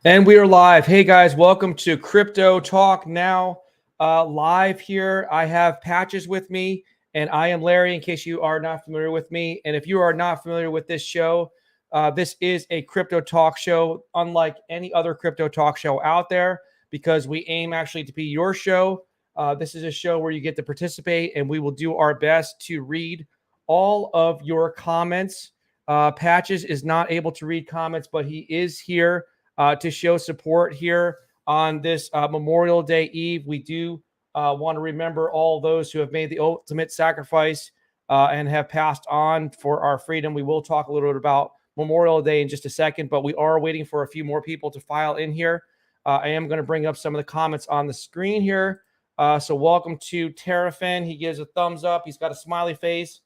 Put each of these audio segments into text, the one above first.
And we are live. Hey guys, welcome to Crypto Talk Now. Live here, I have Patches with me, and I am Larry. In case you are not familiar with me, and if you are not familiar with this show, this is a crypto talk show, unlike any other crypto talk show out there, because we aim actually to be your show. This is a show where you get to participate, and we will do our best to read all of your comments. Patches is not able to read comments, but he is here to show support here on this Memorial Day Eve. We do want to remember all those who have made the ultimate sacrifice and have passed on for our freedom. We will talk a little bit about Memorial Day in just a second, but we are waiting for a few more people to file in here. I am going to bring up some of the comments on the screen here. So welcome to TERRA. He gives a thumbs up. He's got a smiley face.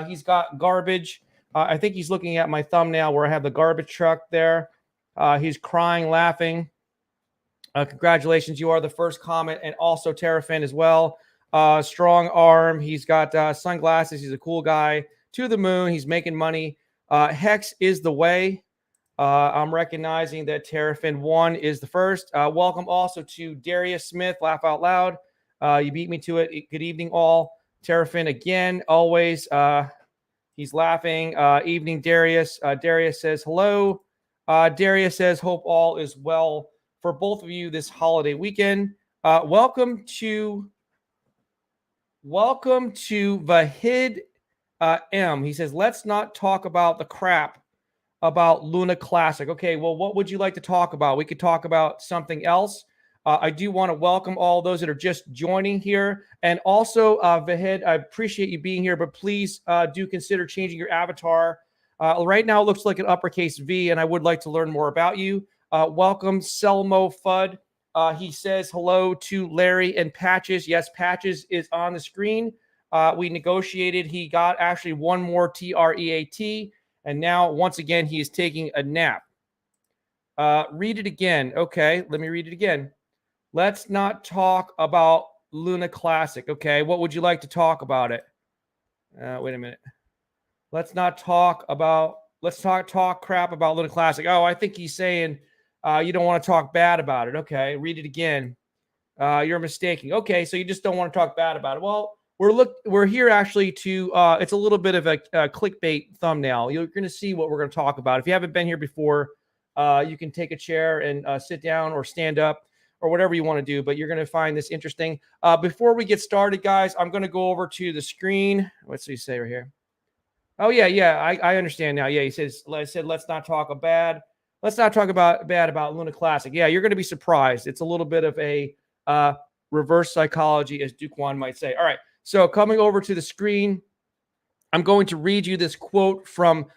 He's got garbage. I think he's looking at my thumbnail where I have the garbage truck there. He's crying, laughing. Congratulations, you are the first comment, and also Terrafin as well. Strong arm. He's got sunglasses. He's a cool guy. To the moon. He's making money. Hex is the way. I'm recognizing that Terrafin 1 is the first. Welcome also to Darius Smith. Laugh out loud. You beat me to it. Good evening, all. Terrafin again, always. He's laughing. Evening, Darius. Darius says hello. Darius says, hope all is well for both of you this holiday weekend. Welcome to Vahid M. He says, let's not talk about the crap about Luna Classic. Okay, well, what would you like to talk about? We could talk about something else. I do want to welcome all those that are just joining here. And also, Vahid, I appreciate you being here, but please do consider changing your avatar. Right now, it looks like an uppercase V, and I would like to learn more about you. Welcome, Selmo Fudd. He says hello to Larry and Patches. Yes, Patches is on the screen. We negotiated. He got actually one more TREAT, and now, once again, he is taking a nap. Read it again. Okay, let me read it again. Let's not talk about Luna Classic. Okay, what would you like to talk about it? Wait a minute. Let's talk crap about Luna Classic. Oh, I think he's saying you don't want to talk bad about it. Okay, read it again. You're mistaken. Okay, so you just don't want to talk bad about it. Well, we're here actually to it's a little bit of a clickbait thumbnail. You're going to see what we're going to talk about. If you haven't been here before, you can take a chair and sit down or stand up or whatever you want to do, but you're going to find this interesting. Before we get started, guys, I'm going to go over to the screen. What's he say right here? Oh yeah, I understand now. Yeah, he said let's not talk bad. Let's not talk bad about Luna Classic. Yeah, you're going to be surprised. It's a little bit of a reverse psychology, as Duquan might say. All right, so coming over to the screen, I'm going to read you this quote from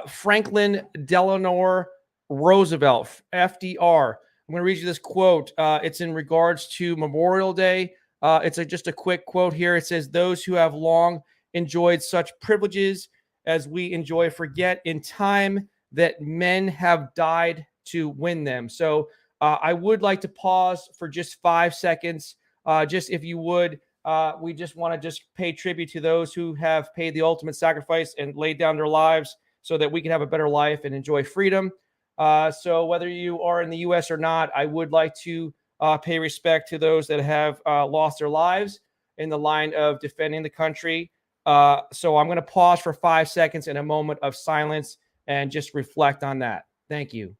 Franklin Delano Roosevelt, FDR. I'm going to read you this quote. It's in regards to Memorial Day. It's just a quick quote here. It says, "Those who have long enjoyed such privileges as we enjoy forget in time that men have died to win them." So I would like to pause for just 5 seconds. Just if you would, we just want to just pay tribute to those who have paid the ultimate sacrifice and laid down their lives so that we can have a better life and enjoy freedom. So whether you are in the U.S. or not, I would like to pay respect to those that have lost their lives in the line of defending the country. So I'm going to pause for 5 seconds in a moment of silence and just reflect on that. Thank you.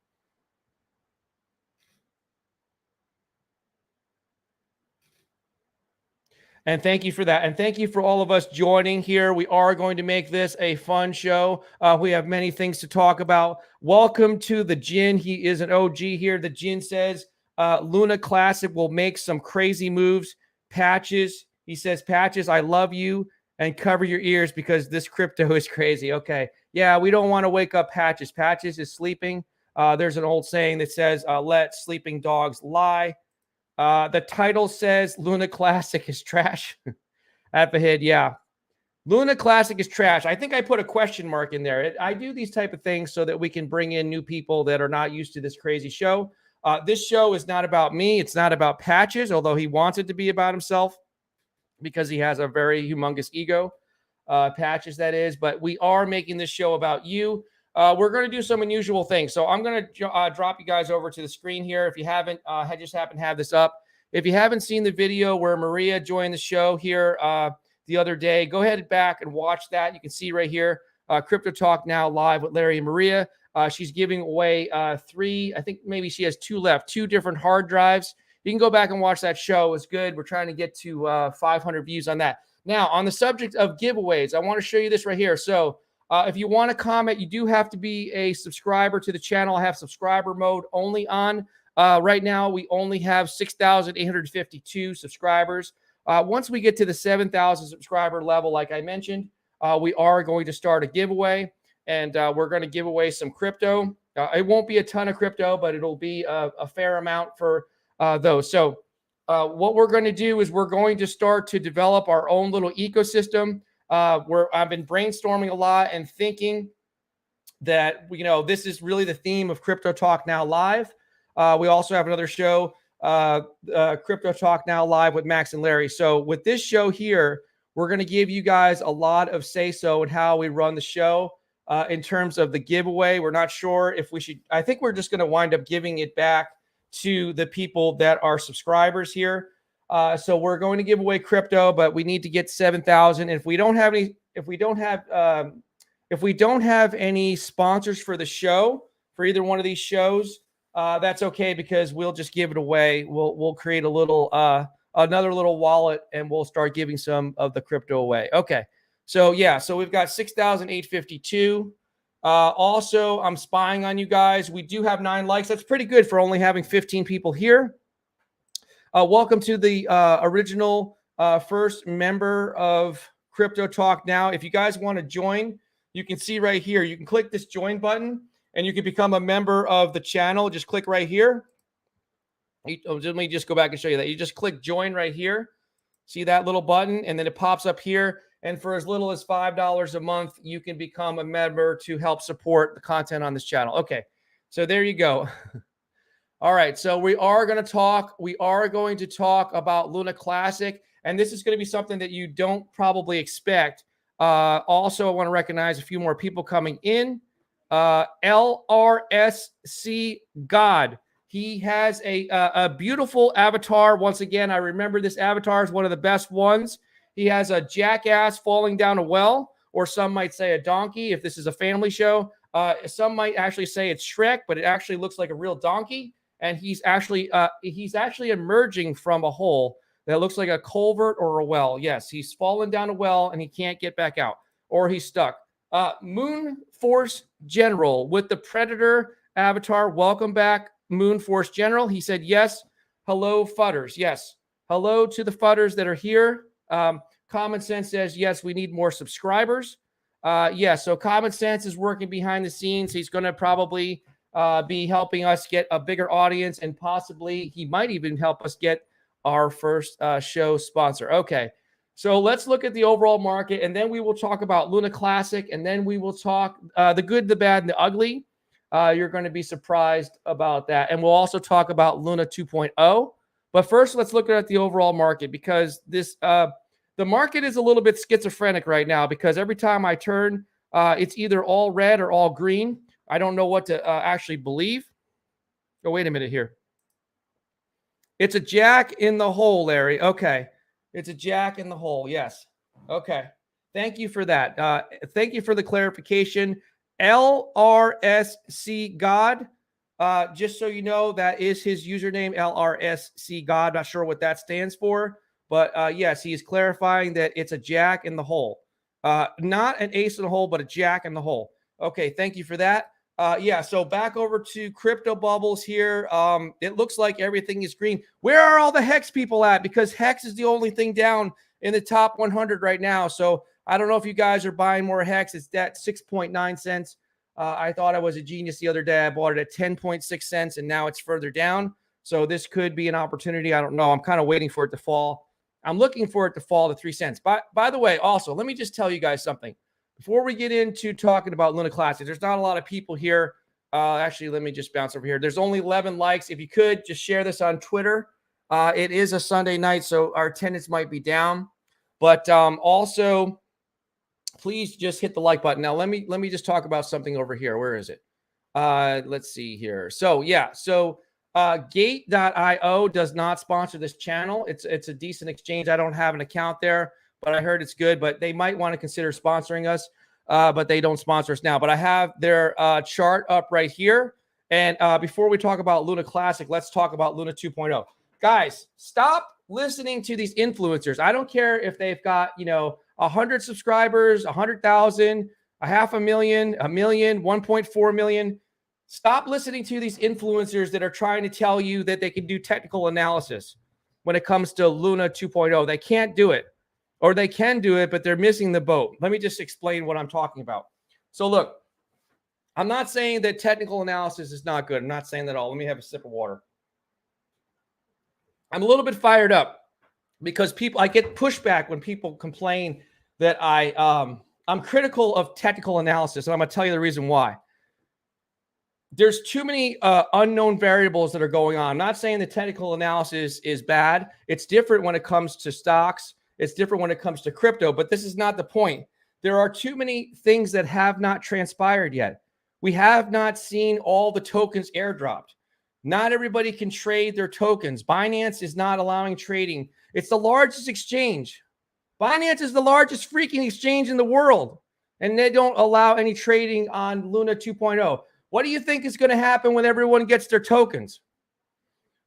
And thank you for that. And thank you for all of us joining here. We are going to make this a fun show. We have many things to talk about. Welcome to the Jin. He is an OG here. The Jin says Luna Classic will make some crazy moves. Patches, he says, Patches, I love you. And cover your ears because this crypto is crazy. Okay. Yeah, we don't want to wake up Patches. Patches is sleeping. There's an old saying that says, let sleeping dogs lie. The title says Luna Classic is trash. At the head, yeah. Luna Classic is trash. I think I put a question mark in there. I do these type of things so that we can bring in new people that are not used to this crazy show. This show is not about me. It's not about Patches, although he wants it to be about himself, because he has a very humongous ego, Patches, that is. But we are making this show about you. we're going to do some unusual things. So I'm going to drop you guys over to the screen here. If you haven't, I just happen to have this up. If you haven't seen the video where Maria joined the show here the other day, go ahead and back and watch that. You can see right here, Crypto Talk Now live with Larry and Maria. She's giving away 3, I think maybe she has 2 left, 2 different hard drives. You can go back and watch that show. It's good. We're trying to get to 500 views on that. Now, on the subject of giveaways, I want to show you this right here. So if you want to comment, you do have to be a subscriber to the channel. I have subscriber mode only on. Right now, we only have 6,852 subscribers. Once we get to the 7,000 subscriber level, like I mentioned, we are going to start a giveaway, and we're going to give away some crypto. It won't be a ton of crypto, but it'll be a fair amount for those. So what we're going to do is we're going to start to develop our own little ecosystem where I've been brainstorming a lot and thinking that, this is really the theme of Crypto Talk Now Live. We also have another show, Crypto Talk Now Live with Max and Larry. So with this show here, we're going to give you guys a lot of say-so in how we run the show. In terms of the giveaway, we're not sure if we should. I think we're just going to wind up giving it back to the people that are subscribers here. So we're going to give away crypto, but we need to get 7,000. If we don't have any sponsors for the show, for either one of these shows, that's okay, because we'll just give it away. We'll create a little another little wallet, and we'll start giving some of the crypto away. Okay. So yeah, so we've got 6,852. Also, I'm spying on you guys. We do have 9 likes. That's pretty good for only having 15 people here. Welcome to the original first member of Crypto Talk Now. If you guys want to join, you can see right here. You can click this join button, and you can become a member of the channel. Just click right here. Let me just go back and show you that. You just click join right here. See that little button? And then it pops up here. And for as little as $5 a month, you can become a member to help support the content on this channel. Okay, so there you go. All right, so we are going to talk about Luna Classic, and this is going to be something that you don't probably expect. Also, I want to recognize a few more people coming in. LRSC God. He has a beautiful avatar. Once again, I remember this avatar is one of the best ones. He has a jackass falling down a well, or some might say a donkey if this is a family show. Some might actually say it's Shrek, but it actually looks like a real donkey. And he's actually emerging from a hole that looks like a culvert or a well. Yes, he's fallen down a well and he can't get back out, or he's stuck. Moon Force General with the Predator avatar. Welcome back, Moon Force General. He said yes. Hello, Fudders. Yes. Hello to the Fudders that are here. Common Sense says, yes, we need more subscribers. So Common Sense is working behind the scenes. He's going to probably be helping us get a bigger audience, and possibly he might even help us get our first show sponsor. Okay, so let's look at the overall market, and then we will talk about Luna Classic, and then we will talk the good, the bad, and the ugly. You're going to be surprised about that. And we'll also talk about Luna 2.0. But first, let's look at the overall market, because the market is a little bit schizophrenic right now, because every time I turn, it's either all red or all green. I don't know what to actually believe. Oh, wait a minute here. It's a jack in the hole, Larry. Okay. It's a jack in the hole. Yes. Okay. Thank you for that. Thank you for the clarification. LRSC God. Just so you know, that is his username, LRSC God. Not sure what that stands for, but yes, he is clarifying that it's a jack in the hole. Not an ace in the hole, but a jack in the hole. Okay, thank you for that. So back over to crypto bubbles here. It looks like everything is green. Where are all the Hex people at? Because Hex is the only thing down in the top 100 right now. So I don't know if you guys are buying more Hex. It's at 6.9 cents. I thought I was a genius the other day. I bought it at 10.6 cents, and now it's further down. So this could be an opportunity. I don't know. I'm kind of waiting for it to fall. I'm looking for it to fall to 3 cents. By the way, also, let me just tell you guys something. Before we get into talking about Luna Classic, there's not a lot of people here. Actually, let me just bounce over here. There's only 11 likes. If you could, just share this on Twitter. It is a Sunday night, so our attendance might be down. But also, please just hit the like button. Now, let me just talk about something over here. Where is it? Let's see here. So yeah, so Gate.io does not sponsor this channel. It's a decent exchange. I don't have an account there, but I heard it's good. But they might want to consider sponsoring us. But they don't sponsor us now. But I have their chart up right here. And before we talk about Luna Classic, let's talk about Luna 2.0. Guys, stop listening to these influencers. I don't care if they've got, 100 subscribers, 100,000, 500,000, a million, 1.4 million. Stop listening to these influencers that are trying to tell you that they can do technical analysis when it comes to Luna 2.0. They can't do it, or they can do it, but they're missing the boat. Let me just explain what I'm talking about. So look, I'm not saying that technical analysis is not good. I'm not saying that at all. Let me have a sip of water. I'm a little bit fired up because I get pushback when people complain that I'm critical of technical analysis, and I'm going to tell you the reason why. There's too many unknown variables that are going on. I'm not saying the technical analysis is bad. It's different when it comes to stocks. It's different when it comes to crypto, but this is not the point. There are too many things that have not transpired yet. We have not seen all the tokens airdropped. Not everybody can trade their tokens. Binance is not allowing trading. It's the largest exchange. Binance is the largest freaking exchange in the world, and they don't allow any trading on Luna 2.0. What do you think is going to happen when everyone gets their tokens?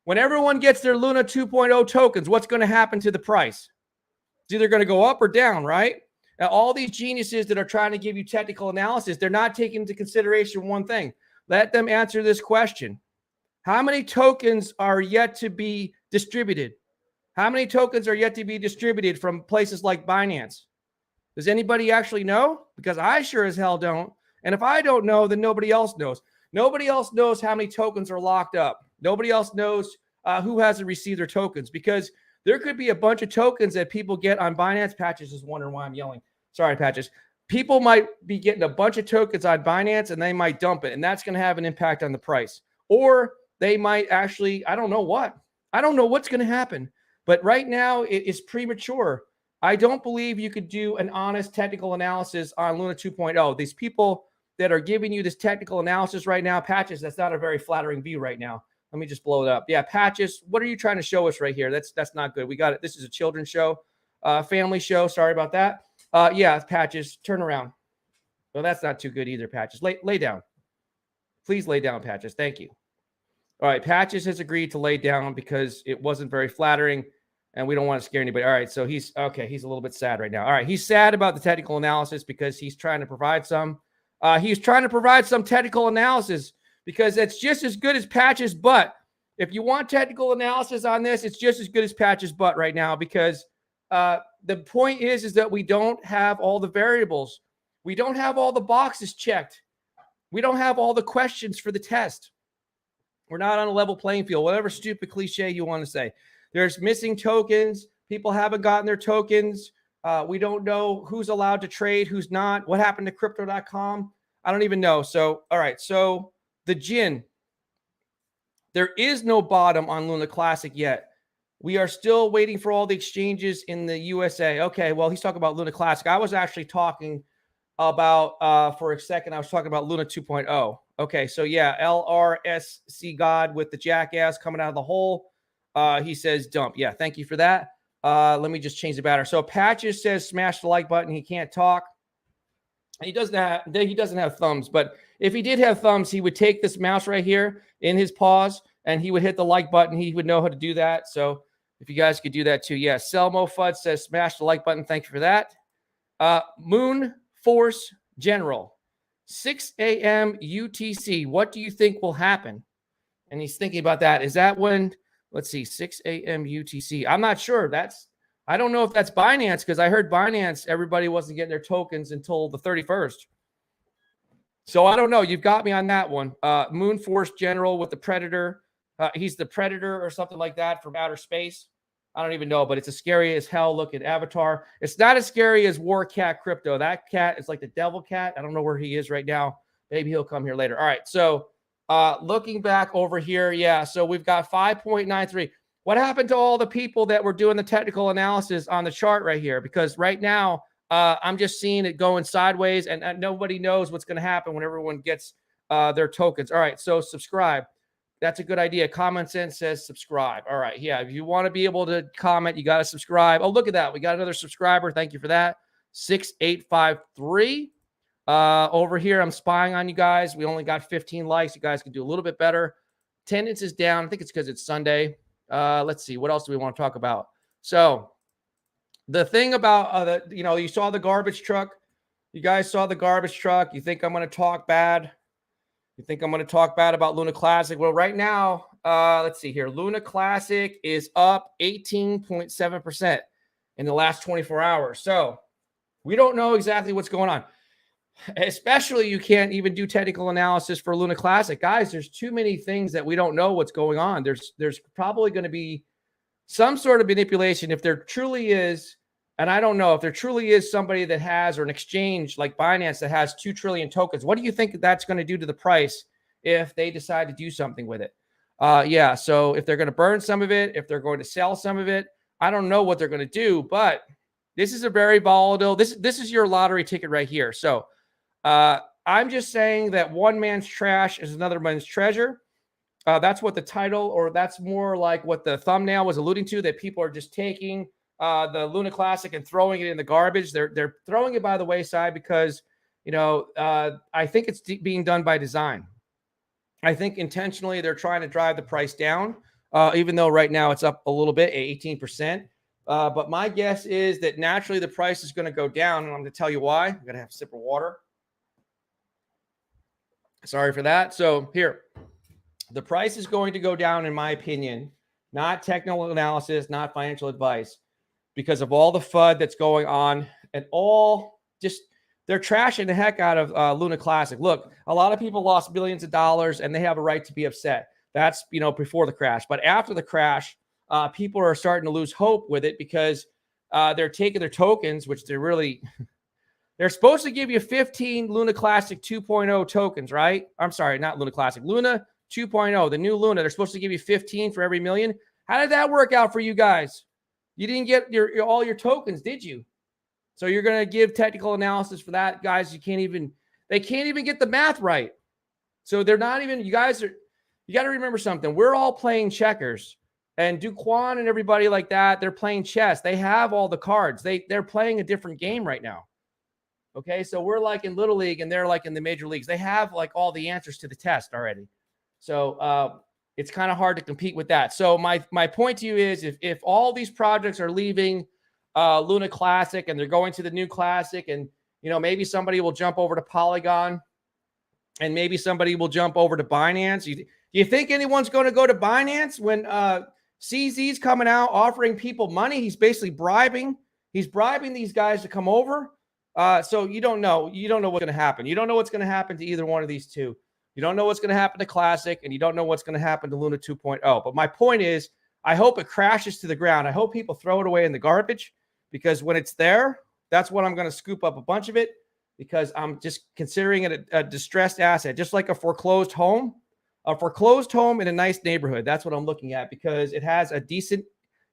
When everyone gets their Luna 2.0 tokens, what's going to happen to the price? It's either going to go up or down, right? Now, all these geniuses that are trying to give you technical analysis, they're not taking into consideration one thing. Let them answer this question. How many tokens are yet to be distributed? How many tokens are yet to be distributed from places like Binance? Does anybody actually know? Because I sure as hell don't. And if I don't know, then nobody else knows. Nobody else knows how many tokens are locked up. Nobody else knows who hasn't received their tokens, because there could be a bunch of tokens that people get on Binance. Patches is wondering why I'm yelling. Sorry, Patches. People might be getting a bunch of tokens on Binance and they might dump it, and that's going to have an impact on the price. Or they might actually, I don't know what. I don't know what's going to happen. But right now, it is premature. I don't believe you could do an honest technical analysis on Luna 2.0. These people that are giving you this technical analysis right now, Patches, that's not a very flattering view right now. Let me just blow it up. Yeah, Patches, what are you trying to show us right here? That's not good. We got it. This is a children's show, family show. Sorry about that. Yeah, Patches, turn around. Well, that's not too good either, Patches. Lay down. Please lay down, Patches. Thank you. All right, Patches has agreed to lay down because it wasn't very flattering, and we don't want to scare anybody. All right, so he's okay. He's a little bit sad right now. All right, he's sad about the technical analysis because he's trying to provide some. He's trying to provide some technical analysis because it's just as good as Patches' butt. If you want technical analysis on this, it's just as good as Patches' butt right now, because the point is that we don't have all the variables. We don't have all the boxes checked. We don't have all the questions for the test. We're not on a level playing field, whatever stupid cliche you want to say. There's missing tokens. People haven't gotten their tokens. We don't know who's allowed to trade, who's not. What happened to crypto.com? I don't even know. So, all right. So the Jin, there is no bottom on Luna Classic yet. We are still waiting for all the exchanges in the USA. Okay. Well, he's talking about Luna Classic. I was actually talking about, for a second, I was talking about Luna 2.0. Okay. So yeah, LRSC God with the jackass coming out of the hole. He says dump. Yeah. Thank you for that. Let me just change the banner. So Patches says smash the like button. He can't talk. He doesn't have thumbs, but if he did have thumbs, he would take this mouse right here in his paws and he would hit the like button. He would know how to do that. So if you guys could do that too. Yeah. Selmo Fudd says smash the like button. Thank you for that. Moon Force General, 6 a.m. UTC. What do you think will happen? And he's thinking about that. Is that when, let's see, 6 a.m. UTC. I'm not sure. I don't know if that's Binance, because I heard Binance, everybody wasn't getting their tokens until the 31st. So I don't know. You've got me on that one. Moon Force General with the Predator. He's the Predator or something like that from outer space. I don't even know, but it's a scary as hell looking avatar. It's not as scary as War Cat Crypto. That cat is like the devil cat. I don't know where he is right now. Maybe he'll come here later. All right. So looking back over here, yeah. So we've got 5.93. What happened to all the people that were doing the technical analysis on the chart right here? Because right now I'm just seeing it going sideways, and nobody knows what's going to happen when everyone gets their tokens. All right, so subscribe. That's a good idea. Common sense says subscribe. All right, yeah. If you want to be able to comment, you got to subscribe. Oh, look at that. We got another subscriber. Thank you for that. 6853. Over here, I'm spying on you guys. We only got 15 likes. You guys can do a little bit better. Attendance is down. I think it's because it's Sunday. Let's see. What else do we want to talk about? So the thing about you saw the garbage truck. You guys saw the garbage truck. You think I'm going to talk bad? You think I'm going to talk bad about Luna Classic? Well, right now, let's see here. Luna Classic is up 18.7% in the last 24 hours. So we don't know exactly what's going on. Especially, you can't even do technical analysis for Luna Classic. Guys, there's too many things that we don't know what's going on. There's probably going to be some sort of manipulation if there truly is. And I don't know if there truly is somebody that has, or an exchange like Binance that has 2 trillion tokens. What do you think that's going to do to the price if they decide to do something with it? Yeah, so if they're going to burn some of it, if they're going to sell some of it, I don't know what they're going to do, but this is a very volatile. This is your lottery ticket right here. So I'm just saying that one man's trash is another man's treasure. That's what the title, or that's more like what the thumbnail was alluding to, that people are just taking the Luna Classic and throwing it in the garbage. They're throwing it by the wayside because, I think it's being done by design. I think intentionally they're trying to drive the price down, even though right now it's up a little bit, 18%. But my guess is that naturally the price is going to go down, and I'm going to tell you why. I'm going to have a sip of water. Sorry for that. So here, the price is going to go down, in my opinion, not technical analysis, not financial advice, because of all the FUD that's going on and all just they're trashing the heck out of Luna Classic. Look, a lot of people lost billions of dollars, and they have a right to be upset. That's, before the crash. But after the crash, people are starting to lose hope with it because they're taking their tokens, which they're supposed to give you 15 Luna Classic 2.0 tokens, right? I'm sorry, not Luna Classic. Luna 2.0, the new Luna. They're supposed to give you 15 for every million. How did that work out for you guys? You didn't get all your tokens, did you? So you're going to give technical analysis for that, guys? They can't even get the math right. So they're not even. You got to remember something. We're all playing checkers, and Duquan and everybody like that, they're playing chess. They have all the cards. They're playing a different game right now. Okay, so we're like in Little League, and they're like in the major leagues. They have like all the answers to the test already. So it's kind of hard to compete with that. So my point to you is, if all these projects are leaving Luna Classic and they're going to the new Classic, and maybe somebody will jump over to Polygon, and maybe somebody will jump over to Binance. Do you think anyone's going to go to Binance when CZ's coming out offering people money? He's basically bribing. He's bribing these guys to come over. So you don't know what's going to happen. You don't know what's going to happen to either one of these two. You don't know what's going to happen to Classic, and you don't know what's going to happen to Luna 2.0. But my point is, I hope it crashes to the ground. I hope people throw it away in the garbage, because when it's there, that's when I'm going to scoop up a bunch of it, because I'm just considering it a distressed asset, just like a foreclosed home in a nice neighborhood. That's what I'm looking at, because it has a decent,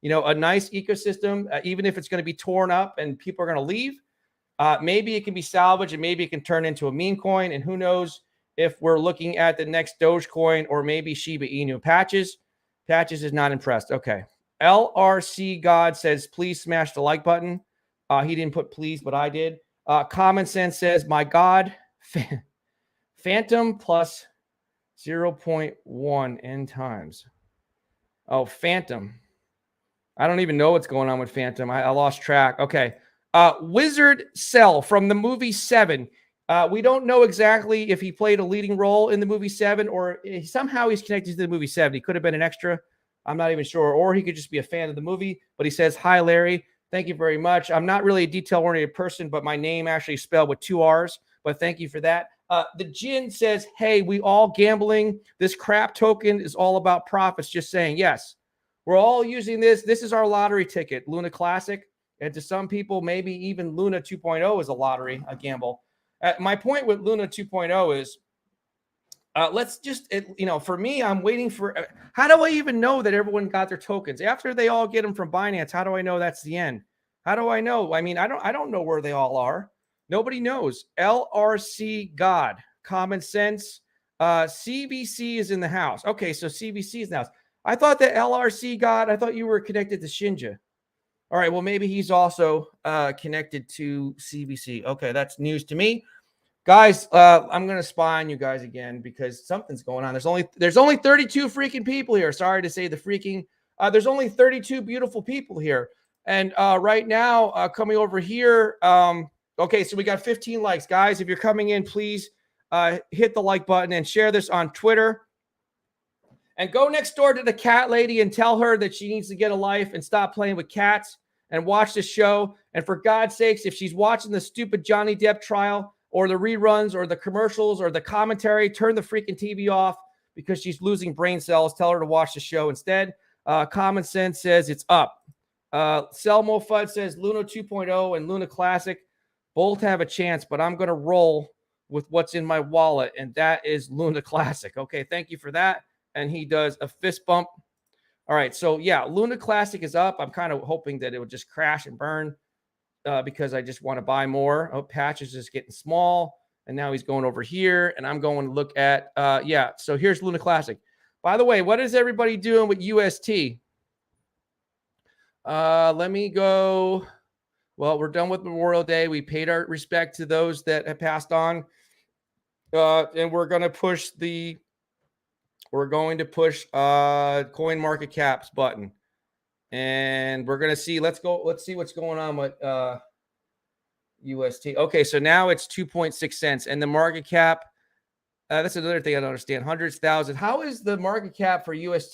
a nice ecosystem, even if it's going to be torn up and people are going to leave. Maybe it can be salvaged, and maybe it can turn into a meme coin. And who knows if we're looking at the next Dogecoin or maybe Shiba Inu. Patches is not impressed. Okay. LRC God says, please smash the like button. He didn't put please, but I did. Common Sense says, my God, Phantom plus 0.1 n times. Oh, Phantom. I don't even know what's going on with Phantom. I lost track. Okay. Wizard Cell from the movie Seven. We don't know exactly if he played a leading role in the movie Seven, or somehow he's connected to the movie Seven. He could have been an extra. I'm not even sure. Or he could just be a fan of the movie. But he says, hi, Larry. Thank you very much. I'm not really a detail-oriented person, but my name actually is spelled with 2 R's. But thank you for that. The Jin says, hey, we all gambling. This crap token is all about profits. Just saying, yes. We're all using this. This is our lottery ticket, Luna Classic. And to some people, maybe even Luna 2.0 is a lottery, a gamble. My point with Luna 2.0 is, let's just, for me, I'm waiting for, how do I even know that everyone got their tokens? After they all get them from Binance, how do I know that's the end? How do I know? I mean, I don't know where they all are. Nobody knows. LRC God, common sense. CBC is in the house. Okay, so CBC is in the house. I thought that LRC God, I thought you were connected to Shinja. All right, well, maybe he's also connected to CBC. Okay, that's news to me. Guys, I'm gonna spy on you guys again because something's going on. There's only 32 freaking people here. Sorry to say the freaking. There's only 32 beautiful people here, and right now, coming over here. Okay, so we got 15 likes, guys. If you're coming in, please hit the like button and share this on Twitter. And go next door to the cat lady and tell her that she needs to get a life and stop playing with cats and watch the show. And for God's sakes, if she's watching the stupid Johnny Depp trial or the reruns or the commercials or the commentary, turn the freaking TV off because she's losing brain cells. Tell her to watch the show instead. Common Sense says it's up. Selmo Fudd says Luna 2.0 and Luna Classic both have a chance, but I'm going to roll with what's in my wallet, and that is Luna Classic. Okay, thank you for that. And he does a fist bump. All right, so yeah, Luna Classic is up. I'm kind of hoping that it would just crash and burn because I just want to buy more. Oh, Patch is just getting small, and now he's going over here, and I'm going to look at, yeah, so here's Luna Classic. By the way, what is everybody doing with UST? Let me go. Well, we're done with Memorial Day. We paid our respect to those that have passed on, and we're going to push coin market caps button, and we're going to see, let's see what's going on with UST. Okay, so now it's 2.6 cents, and the market cap, that's another thing I don't understand. Hundreds, thousands. How is the market cap for UST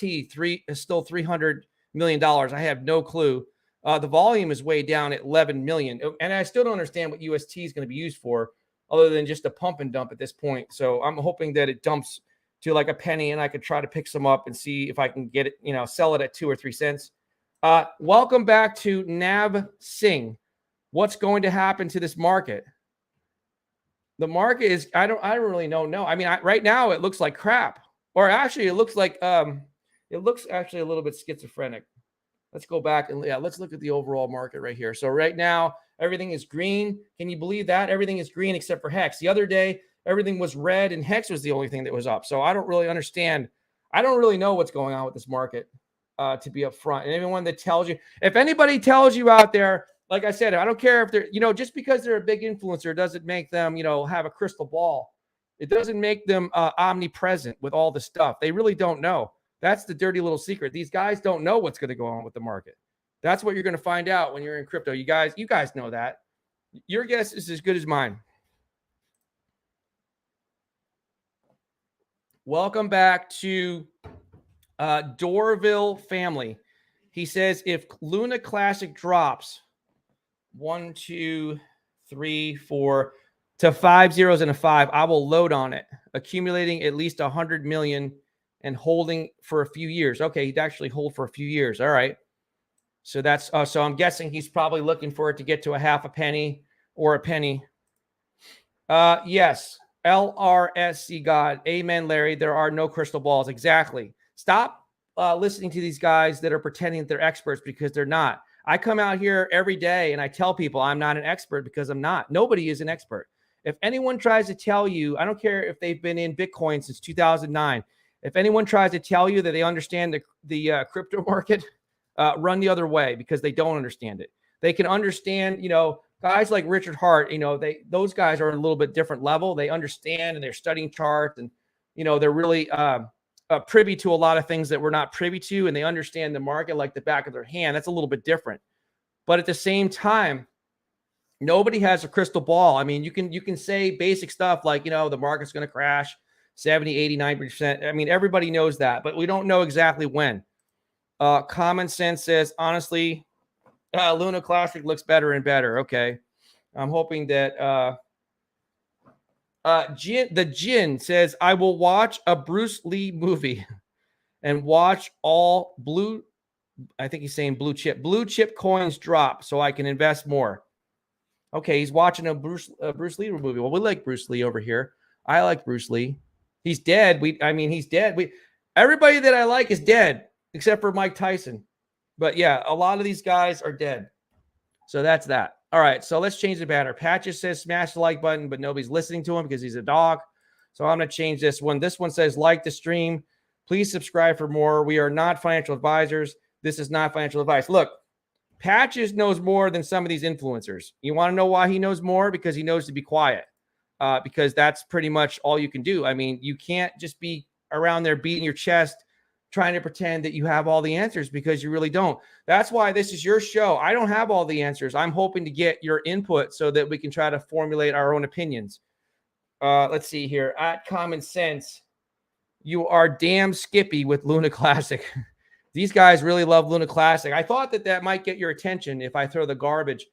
still $300 million? I have no clue. The volume is way down at 11 million, and I still don't understand what UST is going to be used for, other than just a pump and dump at this point. So I'm hoping that it dumps to like a penny, and I could try to pick some up and see if I can get it, sell it at 2 or 3 cents. Welcome back to Nav Singh. What's going to happen to this market? The market is, I don't really know. No, I mean, right now it looks like crap, or actually it looks like, it looks actually a little bit schizophrenic. Let's go back and let's look at the overall market right here. So right now everything is green. Can you believe that? Everything is green except for Hex. The other day, everything was red and Hex was the only thing that was up. So I don't really understand. I don't really know what's going on with this market, to be upfront. And anyone that tells you, if anybody tells you out there, like I said, I don't care if they're, just because they're a big influencer doesn't make them, have a crystal ball. It doesn't make them omnipresent with all the stuff. They really don't know. That's the dirty little secret. These guys don't know what's going to go on with the market. That's what you're going to find out when you're in crypto. You guys know that. Your guess is as good as mine. Welcome back to Dorville Family. He says, if Luna Classic drops 1, 2, 3, 4 to 5 zeros and a 5, I will load on it, accumulating at least 100 million and holding for a few years. Okay, he'd actually hold for a few years. All right. So that's so I'm guessing he's probably looking for it to get to a half a penny or a penny. Yes. LRSC God. Amen, Larry. There are no crystal balls. Exactly. Stop listening to these guys that are pretending that they're experts, because they're not. I come out here every day and I tell people I'm not an expert, because I'm not. Nobody is an expert. If anyone tries to tell you, I don't care if they've been in Bitcoin since 2009. If anyone tries to tell you that they understand the crypto market, run the other way, because they don't understand it. They can understand, guys like Richard Hart, those guys are a little bit different level. They understand and they're studying charts, and, they're really privy to a lot of things that we're not privy to, and they understand the market like the back of their hand. That's a little bit different. But at the same time, nobody has a crystal ball. I mean, you can say basic stuff like, the market's going to crash 70, 80, 90%. I mean, everybody knows that, but we don't know exactly when. Common Sense says, honestly, Luna Classic looks better and better. Okay. I'm hoping that the Jin says, I will watch a Bruce Lee movie and watch all I think he's saying blue chip coins drop so I can invest more. Okay, he's watching a Bruce Lee movie. Well, we like Bruce Lee over here. I like Bruce Lee. He's dead. He's dead. Everybody that I like is dead except for Mike Tyson. But yeah, a lot of these guys are dead. So that's that. All right, so let's change the banner. Patches says smash the like button, but nobody's listening to him because he's a dog. So I'm going to change this one. This one says like the stream. Please subscribe for more. We are not financial advisors. This is not financial advice. Look, Patches knows more than some of these influencers. You want to know why he knows more? Because he knows to be quiet. Because that's pretty much all you can do. I mean, you can't just be around there beating your chest trying to pretend that you have all the answers, because you really don't. That's why this is your show. I don't have all the answers. I'm hoping to get your input so that we can try to formulate our own opinions. Let's see here. At Common Sense, you are damn skippy with Luna Classic. These guys really love Luna Classic. I thought that might get your attention if I throw the garbage.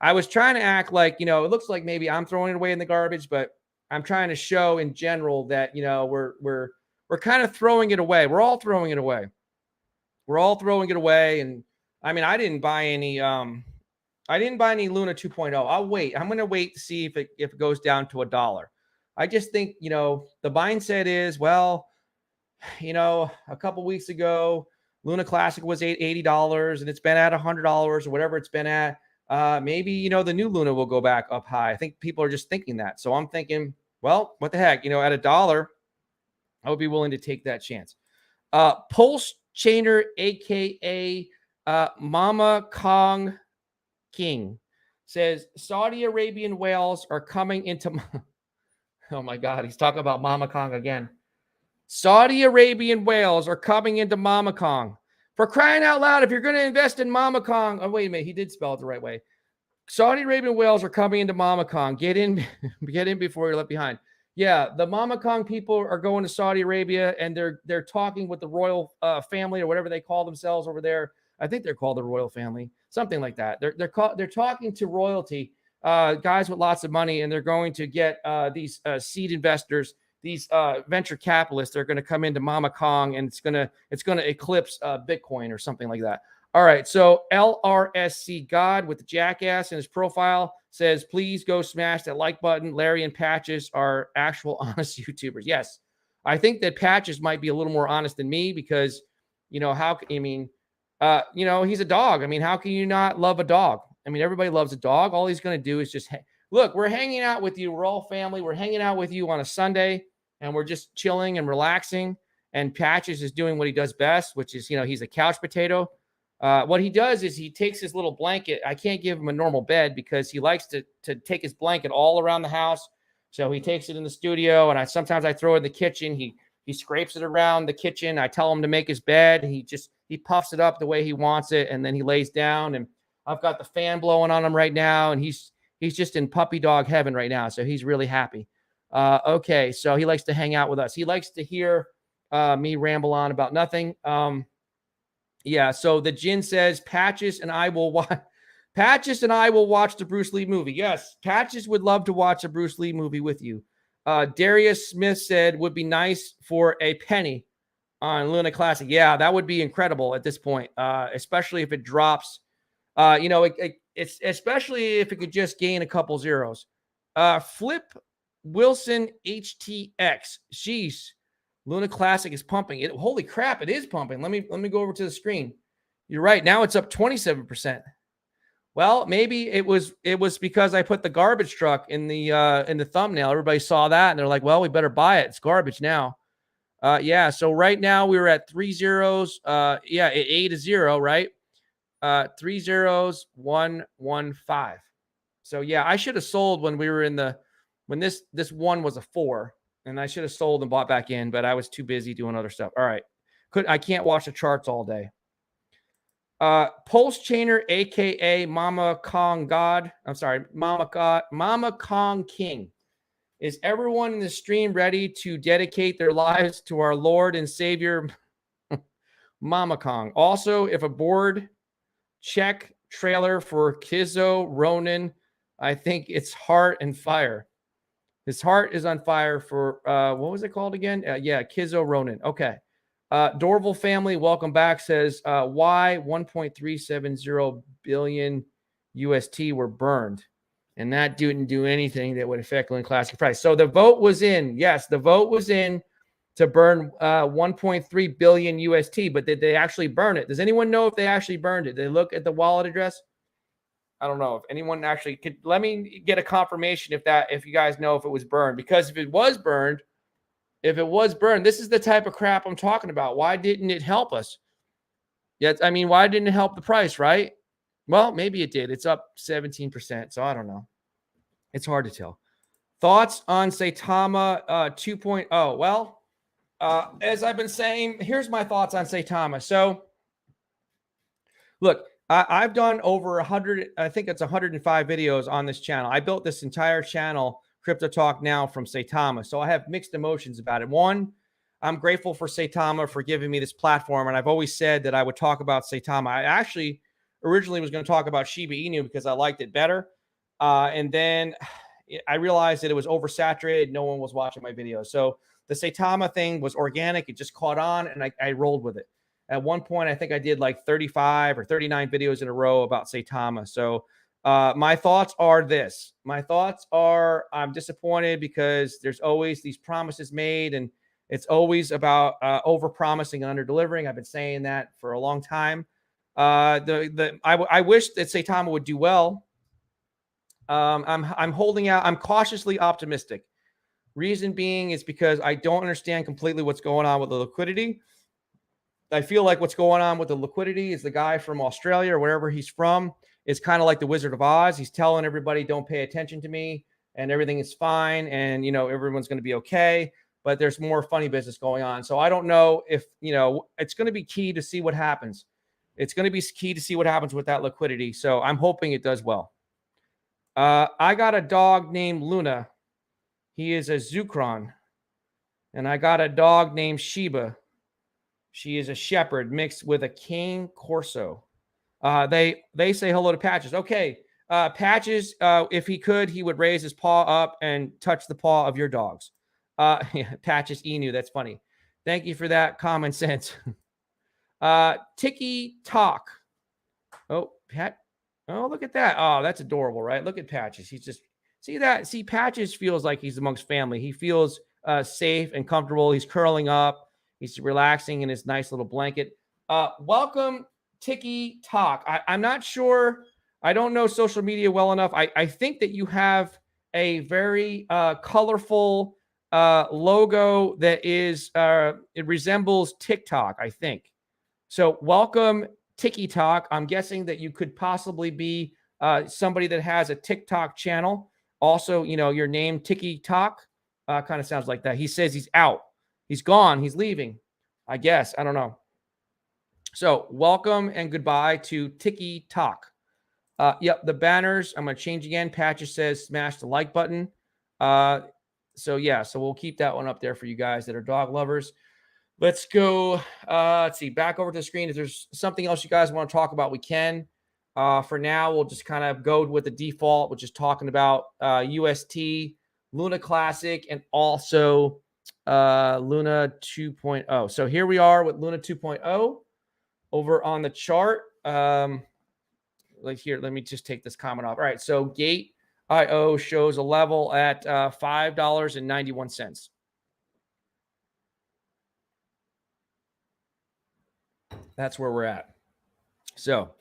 I was trying to act like, it looks like maybe I'm throwing it away in the garbage, but I'm trying to show in general that, we're kind of throwing it away. We're all throwing it away. We're all throwing it away. And I mean, I didn't buy any Luna 2.0. I'll wait. I'm going to wait to see if it goes down to $1. I just think, the mindset is, well, a couple weeks ago, Luna Classic was $80 and it's been at $100 or whatever it's been at. Maybe, the new Luna will go back up high. I think people are just thinking that. So I'm thinking, well, what the heck, at $1, I would be willing to take that chance. Pulse Chainer, aka Mama Kong King, says Saudi Arabian whales are coming into. Oh my God, he's talking about Mama Kong again. Saudi Arabian whales are coming into Mama Kong. For crying out loud, if you're going to invest in Mama Kong, oh wait a minute, he did spell it the right way. Saudi Arabian whales are coming into Mama Kong. Get in before you're left behind. Yeah, the Mama Kong people are going to Saudi Arabia, and they're talking with the royal family or whatever they call themselves over there. I think they're called the royal family, something like that. They're talking to royalty, guys with lots of money, and they're going to get these seed investors, these venture capitalists. They're going to come into Mama Kong, and it's gonna eclipse Bitcoin or something like that. All right, so LRSC God with the jackass in his profile says, please go smash that like button. Larry and Patches are actual honest YouTubers. Yes, I think that Patches might be a little more honest than me because, he's a dog. I mean, how can you not love a dog? I mean, everybody loves a dog. All he's going to do is just, look, we're hanging out with you. We're all family. We're hanging out with you on a Sunday, and we're just chilling and relaxing. And Patches is doing what he does best, which is, he's a couch potato. What he does is he takes his little blanket. I can't give him a normal bed because he likes to take his blanket all around the house. So he takes it in the studio, and sometimes I throw it in the kitchen. He scrapes it around the kitchen. I tell him to make his bed. He puffs it up the way he wants it, and then he lays down. And I've got the fan blowing on him right now, and he's just in puppy dog heaven right now. So he's really happy. Okay, so he likes to hang out with us. He likes to hear me ramble on about nothing. Yeah, so the Jin says Patches and I will watch the Bruce Lee movie. Yes, Patches would love to watch a Bruce Lee movie with you. Darius Smith said would be nice for a penny on Luna Classic. Yeah, that would be incredible at this point, especially if it drops. It's especially if it could just gain a couple zeros. Flip Wilson HTX. Sheesh. Luna Classic is pumping it. Holy crap, it is pumping. Let me go over to the screen. You're right. Now it's up 27%. Well, maybe it was because I put the garbage truck in the thumbnail. Everybody saw that and they're like, well, we better buy it. It's garbage now. Yeah, so right now we were at 3 zeros. Yeah, 8-0, right? 3 zeros, 115. So yeah, I should have sold when we were when this one was a 4. And I should have sold and bought back in, but I was too busy doing other stuff. All right. I can't watch the charts all day. Pulse Chainer, aka Mama Kong God. I'm sorry, Mama Kong King. Is everyone in the stream ready to dedicate their lives to our Lord and Savior, Mama Kong? Also, if a board check trailer for Kizo Ronin, I think it's heart and fire. His heart is on fire for, what was it called again? Yeah, Kizo Ronin. Okay. Dorval family, welcome back, says, why 1.370 billion UST were burned? And that didn't do anything that would affect Luna Classic price. So the vote was in. Yes, the vote was in to burn 1.3 billion UST, but did they actually burn it? Does anyone know if they actually burned it? Did they look at the wallet address? I don't know if anyone actually could let me get a confirmation if you guys know if it was burned, because if it was burned, this is the type of crap I'm talking about. Why didn't it help us? Yes, I mean, why didn't it help the price, right? Well, maybe it did. It's up 17%, so I don't know. It's hard to tell. Thoughts on Saitama 2.0? Well, as I've been saying, here's my thoughts on Saitama. So, look, I've done over 100, I think it's 105 videos on this channel. I built this entire channel, Crypto Talk Now, from Saitama. So I have mixed emotions about it. One, I'm grateful for Saitama for giving me this platform. And I've always said that I would talk about Saitama. I actually originally was going to talk about Shiba Inu because I liked it better. And then I realized that it was oversaturated. No one was watching my videos. So the Saitama thing was organic. It just caught on, and I rolled with it. At one point, I think I did like 35 or 39 videos in a row about Saitama. So my thoughts are this. My thoughts are I'm disappointed because there's always these promises made, and it's always about over-promising and under-delivering. I've been saying that for a long time. I wish that Saitama would do well. I'm holding out. I'm cautiously optimistic. Reason being is because I don't understand completely what's going on with the liquidity. I feel like what's going on with the liquidity is the guy from Australia or wherever he's from is kind of like the Wizard of Oz. He's telling everybody, don't pay attention to me and everything is fine. And, everyone's going to be okay. But there's more funny business going on. So I don't know if, it's going to be key to see what happens. It's going to be key to see what happens with that liquidity. So I'm hoping it does well. I got a dog named Luna. He is a Zukron. And I got a dog named Sheba. She is a shepherd mixed with a cane corso. They say hello to Patches. Okay, Patches, if he could, he would raise his paw up and touch the paw of your dogs. Yeah, Patches Inu, that's funny. Thank you for that common sense. Tiki Talk. Oh, Pat. Oh, look at that. Oh, that's adorable, right? Look at Patches. He's just see that. See, Patches feels like he's amongst family. He feels safe and comfortable. He's curling up. He's relaxing in his nice little blanket. Welcome, Tiki Talk. I'm not sure. I don't know social media well enough. I think that you have a very colorful logo that is it resembles TikTok, I think. So welcome, Tiki Talk. I'm guessing that you could possibly be somebody that has a TikTok channel. Also, your name, Tiki Talk, kind of sounds like that. He says he's out. He's gone. He's leaving, I guess. I don't know. So welcome and goodbye to Tiki Talk. Yep, the banners. I'm going to change again. Patches says smash the like button. So we'll keep that one up there for you guys that are dog lovers. Let's go. Let's see. Back over to the screen. If there's something else you guys want to talk about, we can. For now, we'll just kind of go with the default, which is talking about UST, Luna Classic, and also Luna 2.0. So here we are with Luna 2.0 over on the chart. Like here, let me just take this comment off. All right. So Gate.io shows a level at $5.91. That's where we're at. So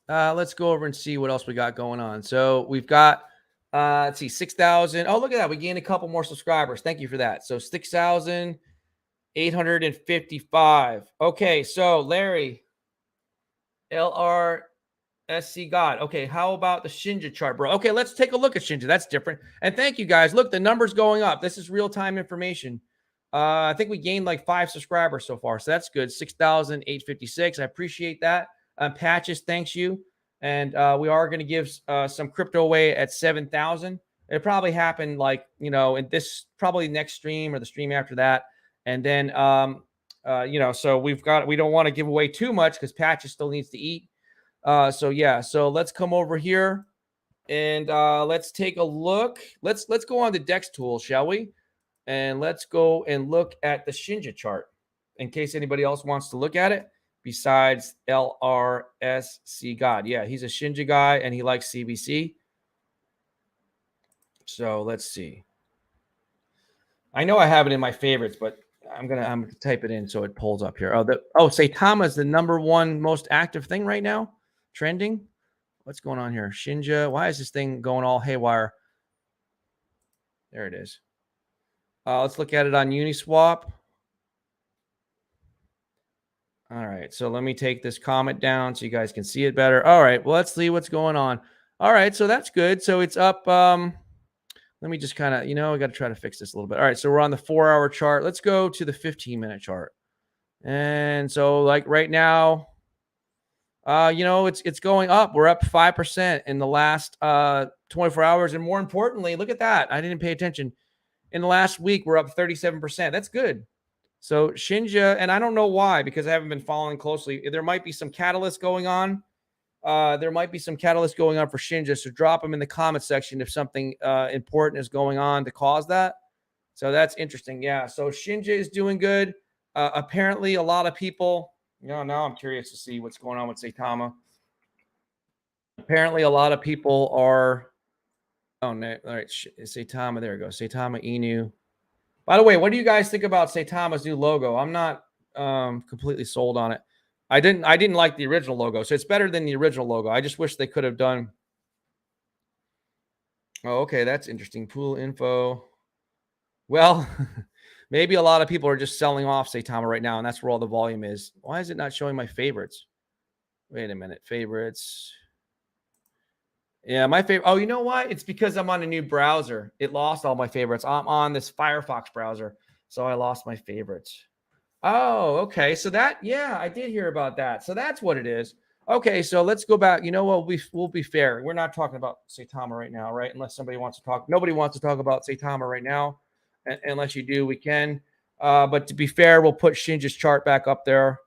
let's go over and see what else we got going on. So we've got, let's see, 6,000. Oh, look at that. We gained a couple more subscribers. Thank you for that. So 6,855. Okay. So Larry, LRSC God. Okay. How about the Shinja chart, bro? Okay. Let's take a look at Shinja. That's different. And thank you guys. Look, the number's going up. This is real-time information. I think we gained like 5 subscribers so far. So that's good. 6,856. I appreciate that. Patches, thanks you. And we are going to give some crypto away at 7,000. It probably happened like, in this probably next stream or the stream after that. And then, so we don't want to give away too much because Patches still needs to eat. So let's come over here and let's take a look. Let's go on the DEX tool, shall we? And let's go and look at the Shinja chart in case anybody else wants to look at it besides LRSC God. Yeah, he's a Shinja guy and he likes CBC. So let's see. I know I have it in my favorites, but I'm gonna type it in so it pulls up here. Saitama is the #1 most active thing right now. trending. What's going on here? Shinja. Why is this thing going all haywire? There it is. Let's look at it on Uniswap. All right, so let me take this comment down so you guys can see it better. All right, well, let's see what's going on. All right, so that's good. So it's up. Let me just kind of, I got to try to fix this a little bit. All right, so we're on the 4-hour chart. Let's go to the 15-minute chart. And so like right now, it's going up. We're up 5% in the last 24 hours. And more importantly, look at that. I didn't pay attention. In the last week, we're up 37%. That's good. So Shinja, and I don't know why, because I haven't been following closely. There might be some catalyst going on. There might be some catalyst going on for Shinja. So drop them in the comment section if something important is going on to cause that. So that's interesting. Yeah. So Shinja is doing good. Apparently, a lot of people, now I'm curious to see what's going on with Saitama. Apparently, a lot of people are, all right, Saitama, there we go. Saitama Inu. By the way, what do you guys think about Saitama's new logo? I'm not completely sold on it. I didn't like the original logo, so it's better than the original logo. I just wish they could have done. Oh, okay, that's interesting. Pool info. Well, maybe a lot of people are just selling off Saitama right now, and that's where all the volume is. Why is it not showing my favorites? Wait a minute, favorites. Yeah, my favorite. Oh, you know why? It's because I'm on a new browser. It lost all my favorites. I'm on this Firefox browser, so I lost my favorites. Oh, okay. So yeah, I did hear about that. So that's what it is. Okay, so let's go back. You know what? We'll be fair. We're not talking about Saitama right now, right? Unless somebody wants to talk. Nobody wants to talk about Saitama right now. Unless you do, we can. But to be fair, we'll put Shinja's chart back up there,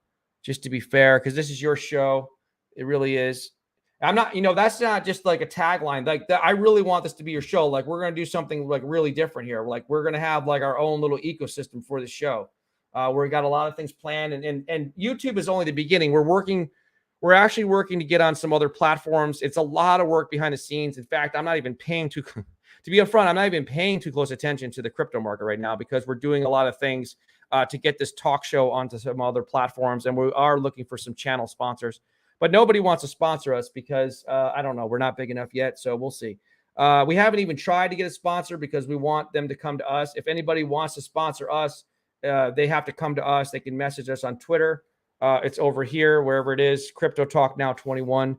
just to be fair, because this is your show. It really is. I'm not, that's not just like a tagline. Like I really want this to be your show. Like we're going to do something like really different here. Like we're going to have like our own little ecosystem for the show. We got a lot of things planned, and YouTube is only the beginning. We're actually working to get on some other platforms. It's a lot of work behind the scenes. In fact, I'm not even paying to be upfront. I'm not even paying too close attention to the crypto market right now because we're doing a lot of things to get this talk show onto some other platforms, and we are looking for some channel sponsors. But nobody wants to sponsor us because, I don't know, we're not big enough yet, so we'll see. We haven't even tried to get a sponsor because we want them to come to us. If anybody wants to sponsor us, they have to come to us. They can message us on Twitter. It's over here, wherever it is, Crypto Talk Now 21.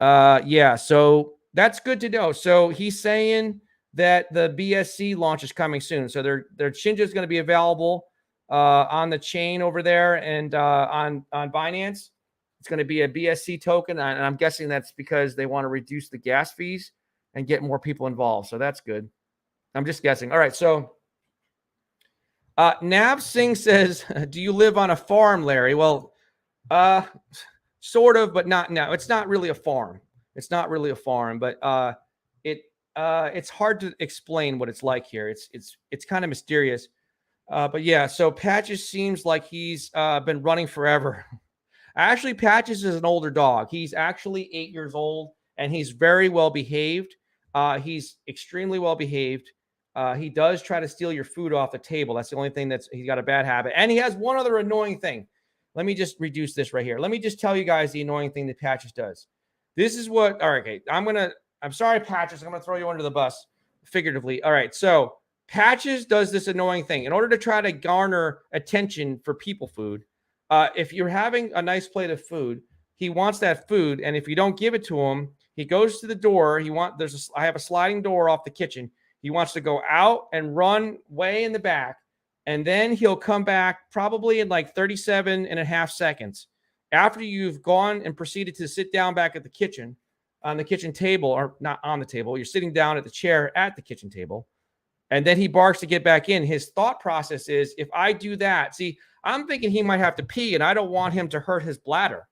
Yeah, so that's good to know. So he's saying that the BSC launch is coming soon. So their Shinja is going to be available on the chain over there and on Binance. It's going to be a BSC token, and I'm guessing that's because they want to reduce the gas fees and get more people involved. So that's good. I'm just guessing. All right, so Nav Singh says, do you live on a farm, Larry? Well, sort of, but not. No, it's not really a farm. It's not really a farm, but it's hard to explain what it's like here. It's kind of mysterious. But yeah, so Patches seems like he's been running forever. Actually, Patches is an older dog. He's actually 8 years old, and he's very well behaved. He's extremely well behaved. He does try to steal your food off the table. That's the only thing he's got a bad habit. And he has one other annoying thing. Let me just reduce this right here. Let me just tell you guys the annoying thing that Patches does. This is what, all right, okay, I'm sorry, Patches. I'm going to throw you under the bus figuratively. All right, so Patches does this annoying thing. In order to try to garner attention for people food, if you're having a nice plate of food, he wants that food, and if you don't give it to him, he goes to the door. I have a sliding door off the kitchen. He wants to go out and run way in the back, and then he'll come back probably in like 37 and a half seconds after you've gone and proceeded to sit down back at the kitchen, on the kitchen table, or not on the table. You're sitting down at the chair at the kitchen table, and then he barks to get back in. His thought process is, if I do that, see, I'm thinking he might have to pee, and I don't want him to hurt his bladder.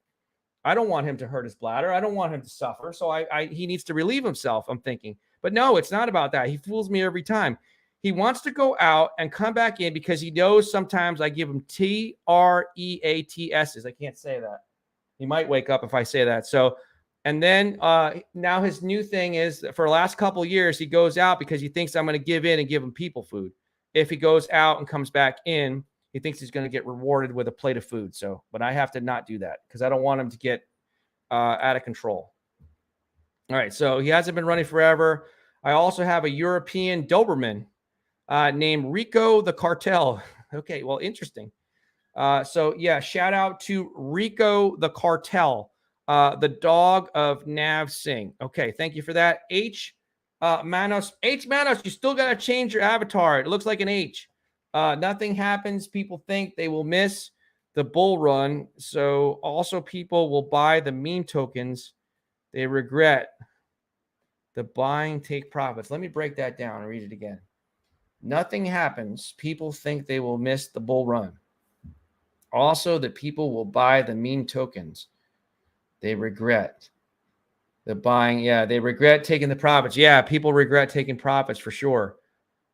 I don't want him to hurt his bladder. I don't want him to suffer. So he needs to relieve himself, I'm thinking. But no, it's not about that. He fools me every time. He wants to go out and come back in because he knows sometimes I give him TREATSs. I can't say that. He might wake up if I say that. So, and then now his new thing is, for the last couple of years, he goes out because he thinks I'm going to give in and give him people food. If he goes out and comes back in, he thinks he's going to get rewarded with a plate of food. So, but I have to not do that because I don't want him to get out of control. All right, so he hasn't been running forever. I also have a European Doberman named Rico the Cartel. Okay, well, interesting. So yeah, shout out to Rico the Cartel, the dog of Nav Singh. Okay, thank you for that. Manos, you still got to change your avatar. It looks like an H. Nothing happens. People think they will miss the bull run. So also people will buy the meme tokens. They regret the buying, take profits. Let me break that down and read it again. Nothing happens. People think they will miss the bull run. Also, that people will buy the meme tokens. They regret the buying. Yeah, they regret taking the profits. Yeah, people regret taking profits for sure.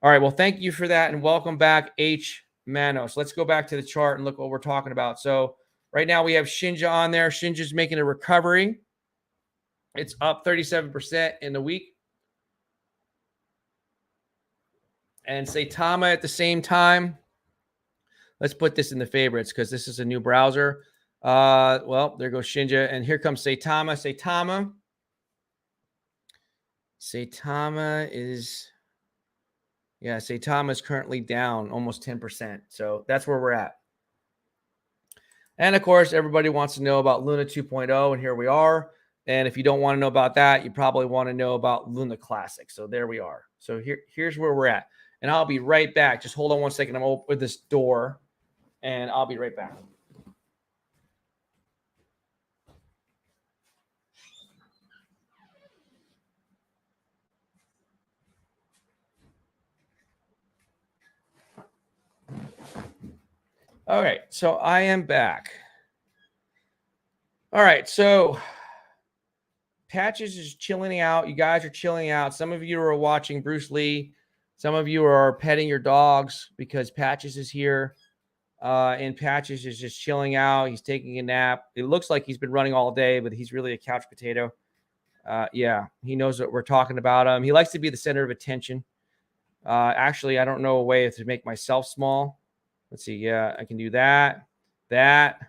All right, well, thank you for that, and welcome back, H. Manos. Let's go back to the chart and look what we're talking about. So right now we have Shinja on there. Shinja's making a recovery. It's up 37% in the week. And Saitama at the same time. Let's put this in the favorites because this is a new browser. Well, there goes Shinja. And here comes Saitama. Saitama is currently down almost 10%. So that's where we're at. And of course, everybody wants to know about Luna 2.0, and here we are. And if you don't want to know about that, you probably want to know about Luna Classic. So there we are. So here's where we're at. And I'll be right back. Just hold on one second. I'm going to open this door, and I'll be right back. All right, so I am back. All right, so Patches is chilling out. You guys are chilling out. Some of you are watching Bruce Lee. Some of you are petting your dogs because Patches is here. And Patches is just chilling out. He's taking a nap. It looks like he's been running all day, but he's really a couch potato. Yeah, he knows what we're talking about. He likes to be the center of attention. Actually, I don't know a way to make myself small. Let's see. Yeah, I can do that, that,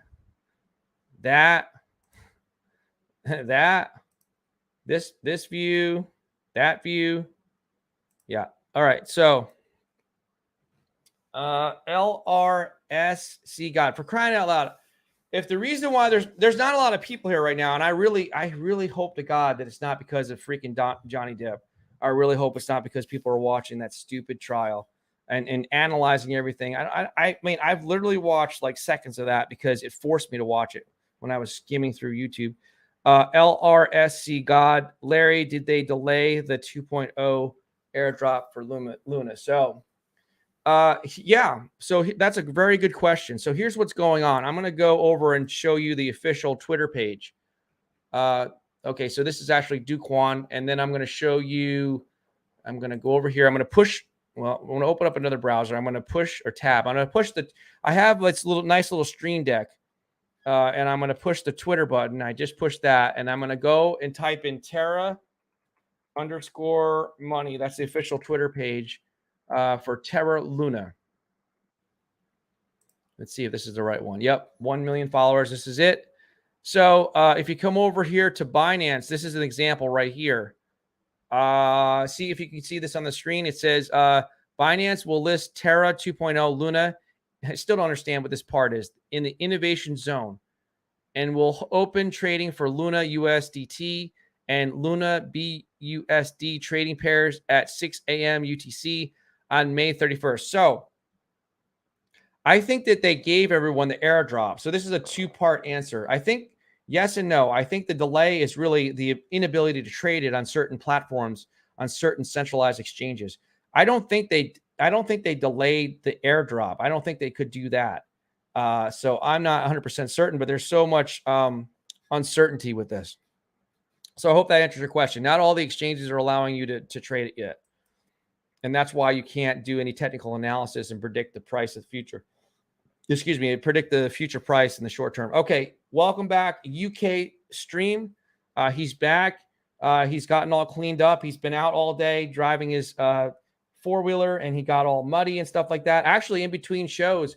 this view, that view. Yeah. All right. So LRSC God, for crying out loud. If the reason why there's not a lot of people here right now, and I really hope to God that it's not because of freaking Johnny Depp. I really hope it's not because people are watching that stupid trial and analyzing everything. I mean, I've literally watched like seconds of that because it forced me to watch it when I was skimming through YouTube. LRSC God, Larry, did they delay the 2.0 airdrop for Luna? So yeah, so that's a very good question. So here's what's going on. I'm going to go over and show you the official Twitter page. Okay, so this is actually Duquan, and then I'm going to show you. I'm going to go over here. I'm going to push. Well, I'm going to open up another browser. I'm going to push or tab. I'm going to push I have this nice little stream deck, and I'm going to push the Twitter button. I just pushed that, and I'm going to go and type in TERRA _money. That's the official Twitter page for Terra Luna. Let's see if this is the right one. Yep, 1 million followers. This is it. So if you come over here to Binance, this is an example right here. See if you can see this on the screen. It says Binance will list Terra 2.0 Luna. I still don't understand what this part is. In the innovation zone, and will open trading for Luna USDT and Luna BUSD trading pairs at 6 a.m. UTC on May 31st. So I think that they gave everyone the airdrop. So this is a two-part answer. I think yes and no. I think the delay is really the inability to trade it on certain platforms, on certain centralized exchanges. I don't think they delayed the airdrop. I don't think they could do that. So I'm not 100% certain, but there's so much uncertainty with this. So I hope that answers your question. Not all the exchanges are allowing you to trade it yet. And that's why you can't do any technical analysis and predict the price of the future. Excuse me, predict the future price in the short term. Okay, welcome back, UK stream. He's back. He's gotten all cleaned up. He's been out all day driving his four-wheeler, and he got all muddy and stuff like that. Actually, in between shows,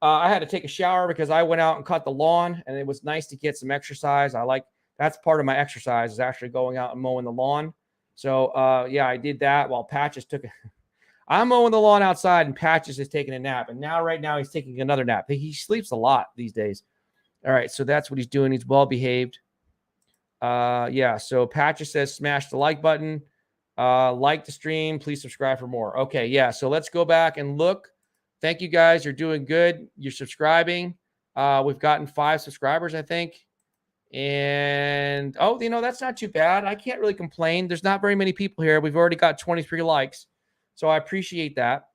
I had to take a shower because I went out and cut the lawn, and it was nice to get some exercise. I like That's part of my exercise, is actually going out and mowing the lawn. So yeah, I did that while Patches took I'm mowing the lawn outside and Patches is taking a nap. And now, right now, he's taking another nap. He sleeps a lot these days. All right, so that's what he's doing. He's well behaved. Yeah, so Patches says smash the like button. Like the stream. Please subscribe for more. Okay, yeah, so let's go back and look. Thank you guys. You're doing good. You're subscribing. We've gotten 5 subscribers, I think. And, oh, that's not too bad. I can't really complain. There's not very many people here. We've already got 23 likes. So I appreciate that.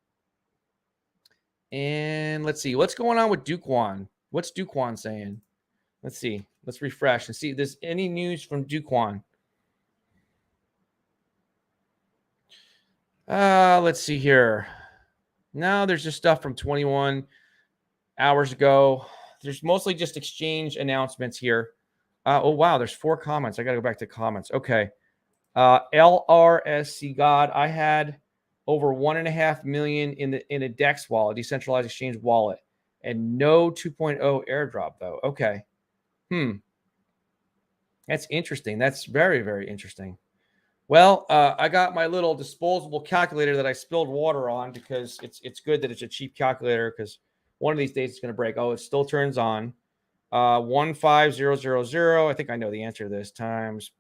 And let's see. What's going on with Duquan? What's Duquan saying? Let's see. Let's refresh and see if there's any news from Duquan. Let's see here. No, there's just stuff from 21 hours ago. There's mostly just exchange announcements here. Oh, wow. There's 4 comments. I got to go back to comments. Okay. LRSC God. I had over 1.5 million in a DEX wallet, decentralized exchange wallet, and no 2.0 airdrop though. Okay. That's interesting. That's very, very interesting. Well, I got my little disposable calculator that I spilled water on because it's good that it's a cheap calculator, because one of these days it's going to break. Oh, it still turns on. 15000. I think I know the answer to this. Times,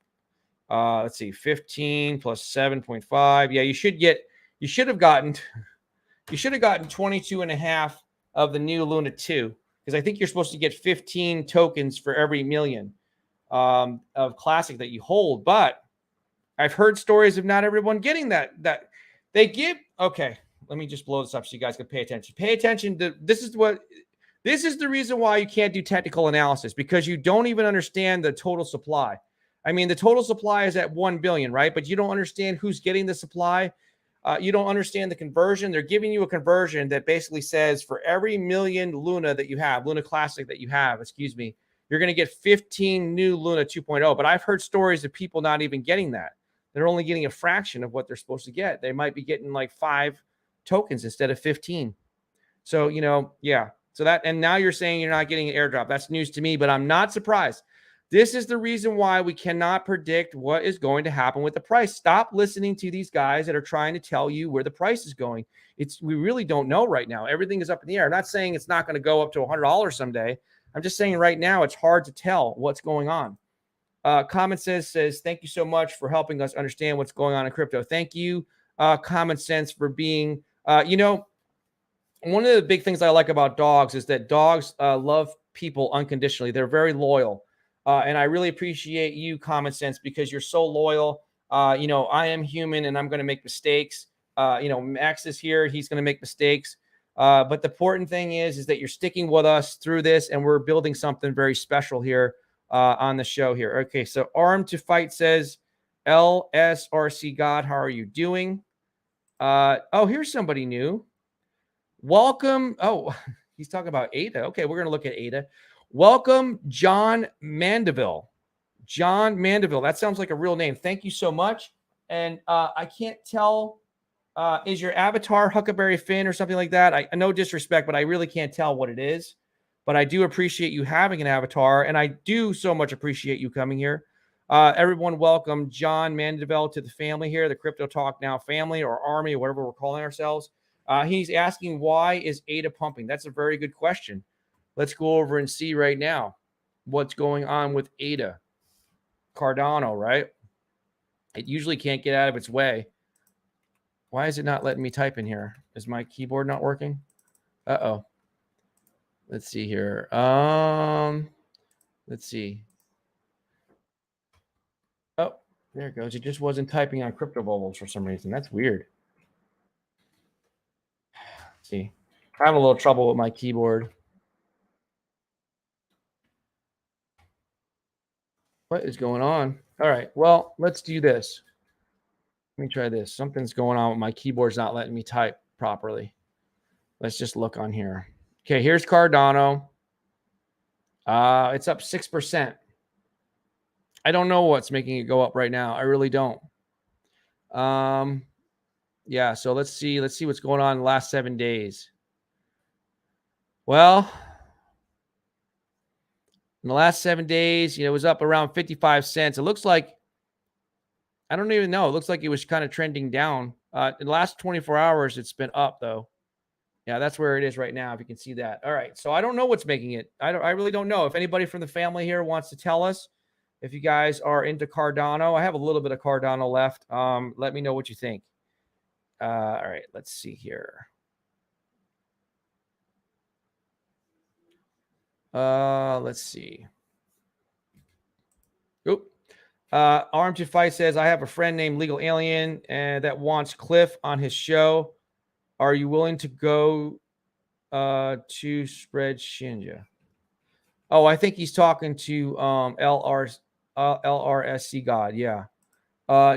let's see, 15 plus 7.5. Yeah, you should have gotten 22 and a half of the new Luna 2, because I think you're supposed to get 15 tokens for every million of classic that you hold. But I've heard stories of not everyone getting that they give. Okay, let me just blow this up so you guys can pay attention. Pay attention to this is the reason why you can't do technical analysis, because you don't even understand the total supply. I mean, the total supply is at 1 billion, right? But you don't understand who's getting the supply. You don't understand the conversion. They're giving you a conversion that basically says for every million Luna that you have, Luna Classic that you have, you're going to get 15 new Luna 2.0. But I've heard stories of people not even getting that. They're only getting a fraction of what they're supposed to get. They might be getting like 5 tokens instead of 15. So, yeah. So that, and now you're saying you're not getting an airdrop. That's news to me, but I'm not surprised. This is the reason why we cannot predict what is going to happen with the price. Stop listening to these guys that are trying to tell you where the price is going. We really don't know right now. Everything is up in the air. I'm not saying it's not going to go up to $100 someday. I'm just saying right now it's hard to tell what's going on. Common Sense says, thank you so much for helping us understand what's going on in crypto. Thank you, Common Sense, for being, one of the big things I like about dogs is that dogs love people unconditionally. They're very loyal. And I really appreciate you, Common Sense, because you're so loyal. I am human and I'm going to make mistakes. Max is here. He's going to make mistakes. But the important thing is that you're sticking with us through this, and we're building something very special here on the show here. Okay, so Armed to Fight says, LSRC God, how are you doing? Here's somebody new. Welcome. Oh, he's talking about Ada. Okay, we're going to look at Ada. Welcome, John Mandeville. John Mandeville. That sounds like a real name. Thank you so much. And I can't tell, is your avatar Huckleberry Finn or something like that? I no disrespect, but I really can't tell what it is. But I do appreciate you having an avatar, and I do so much appreciate you coming here. Everyone, welcome John Mandeville to the family here, the Crypto Talk Now family, or army, or whatever we're calling ourselves. He's asking, why is ADA pumping? That's a very good question. Let's go over and see right now what's going on with ADA. Cardano, right? It usually can't get out of its way. Why is it not letting me type in here? Is my keyboard not working? Uh-oh. Let's see here. Let's see. Oh, there it goes. It just wasn't typing on crypto bubbles for some reason. That's weird. Let's see. I'm having a little trouble with my keyboard. What is going on? All right. Well, let's do this. Let me try this. Something's going on with my keyboard's not letting me type properly. Let's just look on here. Okay, here's Cardano. It's up 6%. I don't know what's making it go up right now. I really don't. Yeah, so let's see what's going on in the last 7 days. Well, In the last 7 days, it was up around 55 cents. It looks like, I don't even know. It looks like it was kind of trending down. In the last 24 hours, it's been up though. Yeah, that's where it is right now. If you can see that. All right. So I don't know what's making it. I really don't know. If anybody from the family here wants to tell us, if you guys are into Cardano, I have a little bit of Cardano left. Let me know what you think. All right. Let's see here. Let's see. Oop. Arm to Fight says, I have a friend named Legal Alien and that wants Cliff on his show. Are you willing to go to spread Shinja? Oh, I think he's talking to LRSC God. Yeah.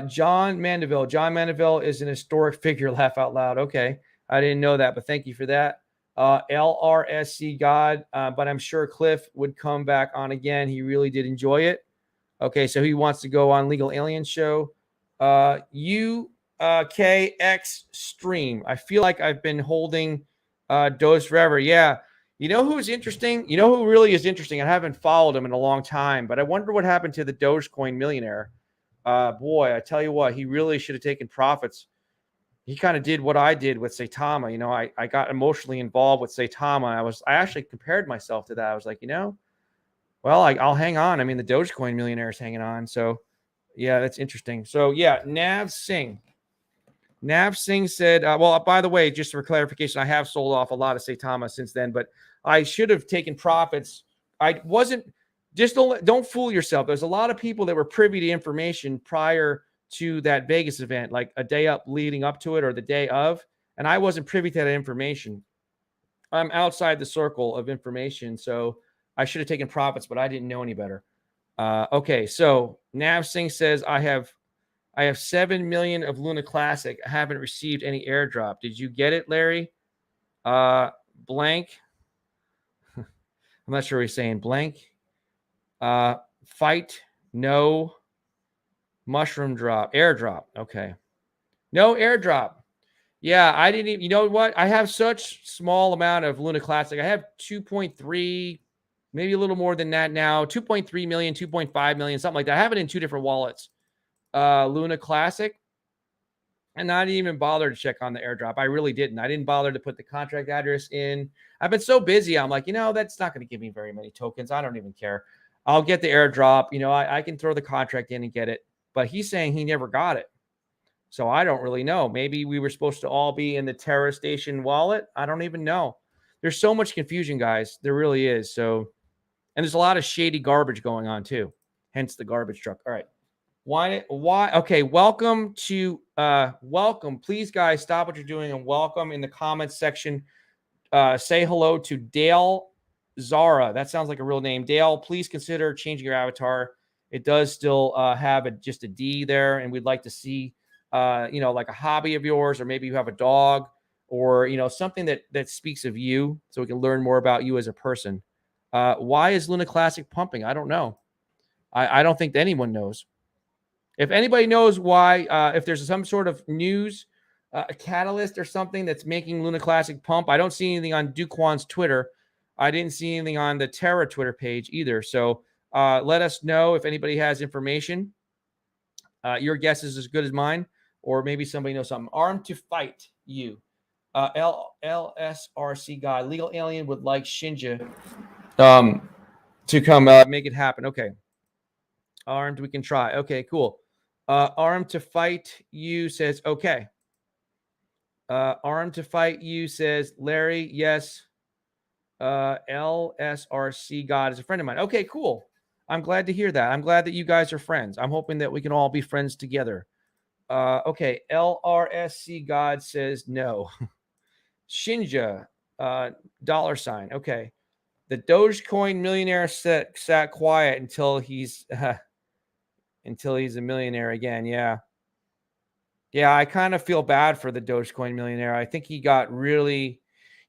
John Mandeville. John Mandeville is an historic figure. Laugh out loud. Okay. I didn't know that, but thank you for that. LRSC God. But I'm sure Cliff would come back on again. He really did enjoy it. Okay. So he wants to go on Legal Alien Show. UKX Stream. I feel like I've been holding Dose forever. Yeah. You know who's interesting? You know who really is interesting? I haven't followed him in a long time, but I wonder what happened to the Dogecoin millionaire. Boy, I tell you what, he really should have taken profits. He kind of did what I did with Saitama. I got emotionally involved with Saitama. I actually compared myself to that. I was like, well, I'll hang on. I mean, the Dogecoin millionaire is hanging on. So, yeah, that's interesting. So, yeah, Nav Singh said, well, by the way, just for clarification, I have sold off a lot of Saitama since then, but I should have taken profits. I wasn't. Just don't fool yourself. There's a lot of people that were privy to information prior to that Vegas event, like a day up leading up to it or the day of, and I wasn't privy to that information. I'm outside the circle of information, so I should have taken profits, but I didn't know any better. Okay, so Nav Singh says, I have 7 million of Luna Classic. I haven't received any airdrop. Did you get it, Larry? Blank. I'm not sure what he's saying. Blank. Fight. No. Mushroom drop. Airdrop. Okay. No airdrop. Yeah, I didn't even, you know what? I have such small amount of Luna Classic. I have 2.3, maybe a little more than that now. 2.3 million, 2.5 million, something like that. I have it in 2 different wallets. Luna Classic. And not even bother to check on the airdrop. I really didn't. I didn't bother to put the contract address in. I've been so busy. I'm like, that's not going to give me very many tokens. I don't even care. I'll get the airdrop. I can throw the contract in and get it. But he's saying he never got it. So I don't really know. Maybe we were supposed to all be in the TERRA station wallet. I don't even know. There's so much confusion, guys. There really is. So, and there's a lot of shady garbage going on too. Hence the garbage truck. All right. Why? Okay. Welcome. Please, guys, stop what you're doing and welcome in the comments section. Say hello to Dale Zara. That sounds like a real name. Dale, please consider changing your avatar. It does still have just a D there, and we'd like to see, like a hobby of yours, or maybe you have a dog, or something that speaks of you, so we can learn more about you as a person. Why is Luna Classic pumping? I don't know. I don't think anyone knows. If anybody knows why, if there's some sort of news, a catalyst or something that's making Luna Classic pump, I don't see anything on Duquan's Twitter. I didn't see anything on the TERRA Twitter page either. So let us know if anybody has information. Your guess is as good as mine, or maybe somebody knows something. Armed to fight you. LSRC guy, Legal Alien would like Shinja to come make it happen. Okay. Armed, we can try. Okay, cool. Armed to fight you says, okay. Armed to fight you says, Larry, yes. LSRC God is a friend of mine. Okay, cool. I'm glad to hear that. I'm glad that you guys are friends. I'm hoping that we can all be friends together. Okay, LRSC God says no. Shinja, $. Okay. The Dogecoin millionaire sat quiet until he's a millionaire again. Yeah. Yeah, I kind of feel bad for the Dogecoin millionaire. I think he got really,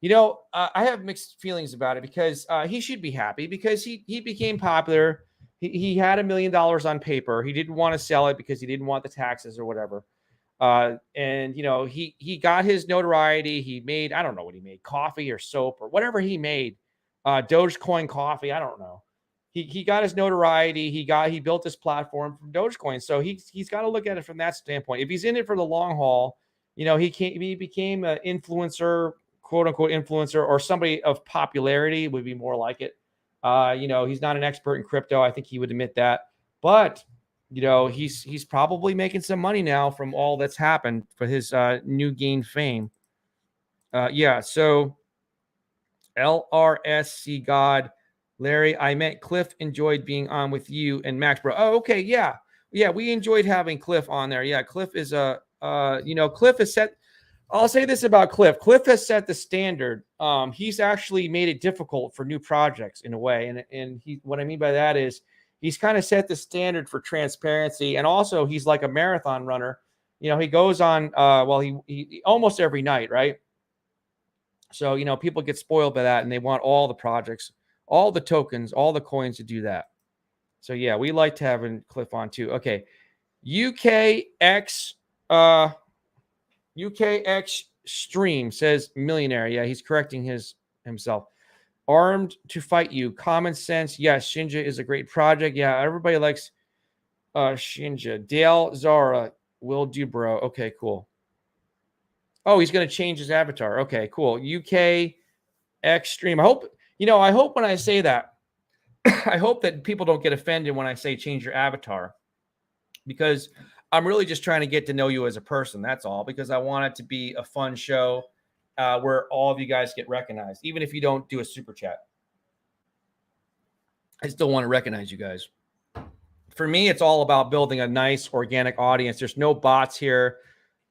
I have mixed feelings about it because he should be happy because he became popular. He had $1 million on paper. He didn't want to sell it because he didn't want the taxes or whatever. And he got his notoriety. He made, I don't know what he made, coffee or soap or whatever he made. Dogecoin coffee, I don't know. he got his notoriety. He built this platform from Dogecoin. So he's got to look at it from that standpoint. If he's in it for the long haul, he became an influencer, quote unquote influencer, or somebody of popularity would be more like it. He's not an expert in crypto. I think he would admit that, but he's probably making some money now from all that's happened for his new gain fame. So LRSC God, Larry, I met Cliff, enjoyed being on with you and Max, bro. Oh, okay. Yeah. We enjoyed having Cliff on there. Yeah. Cliff is Cliff has set, I'll say this about Cliff. Cliff has set the standard. He's actually made it difficult for new projects in a way. And what I mean by that is he's kind of set the standard for transparency. And also he's like a marathon runner. He goes on, he almost every night, right? So, people get spoiled by that and they want all the projects, all the tokens, all the coins to do that. So, yeah, we like to have Cliff on too. Okay. UKX stream says millionaire. Yeah, he's correcting himself. Armed to fight you. Common sense. Yes, Shinja is a great project. Yeah, everybody likes Shinja. Dale Zara will do, bro. Okay, cool. Oh, he's going to change his avatar. Okay, cool. UK Extreme. I hope when I say that, I hope that people don't get offended when I say change your avatar, because I'm really just trying to get to know you as a person. That's all, because I want it to be a fun show where all of you guys get recognized, even if you don't do a super chat. I still want to recognize you guys. For me, it's all about building a nice organic audience. There's no bots here.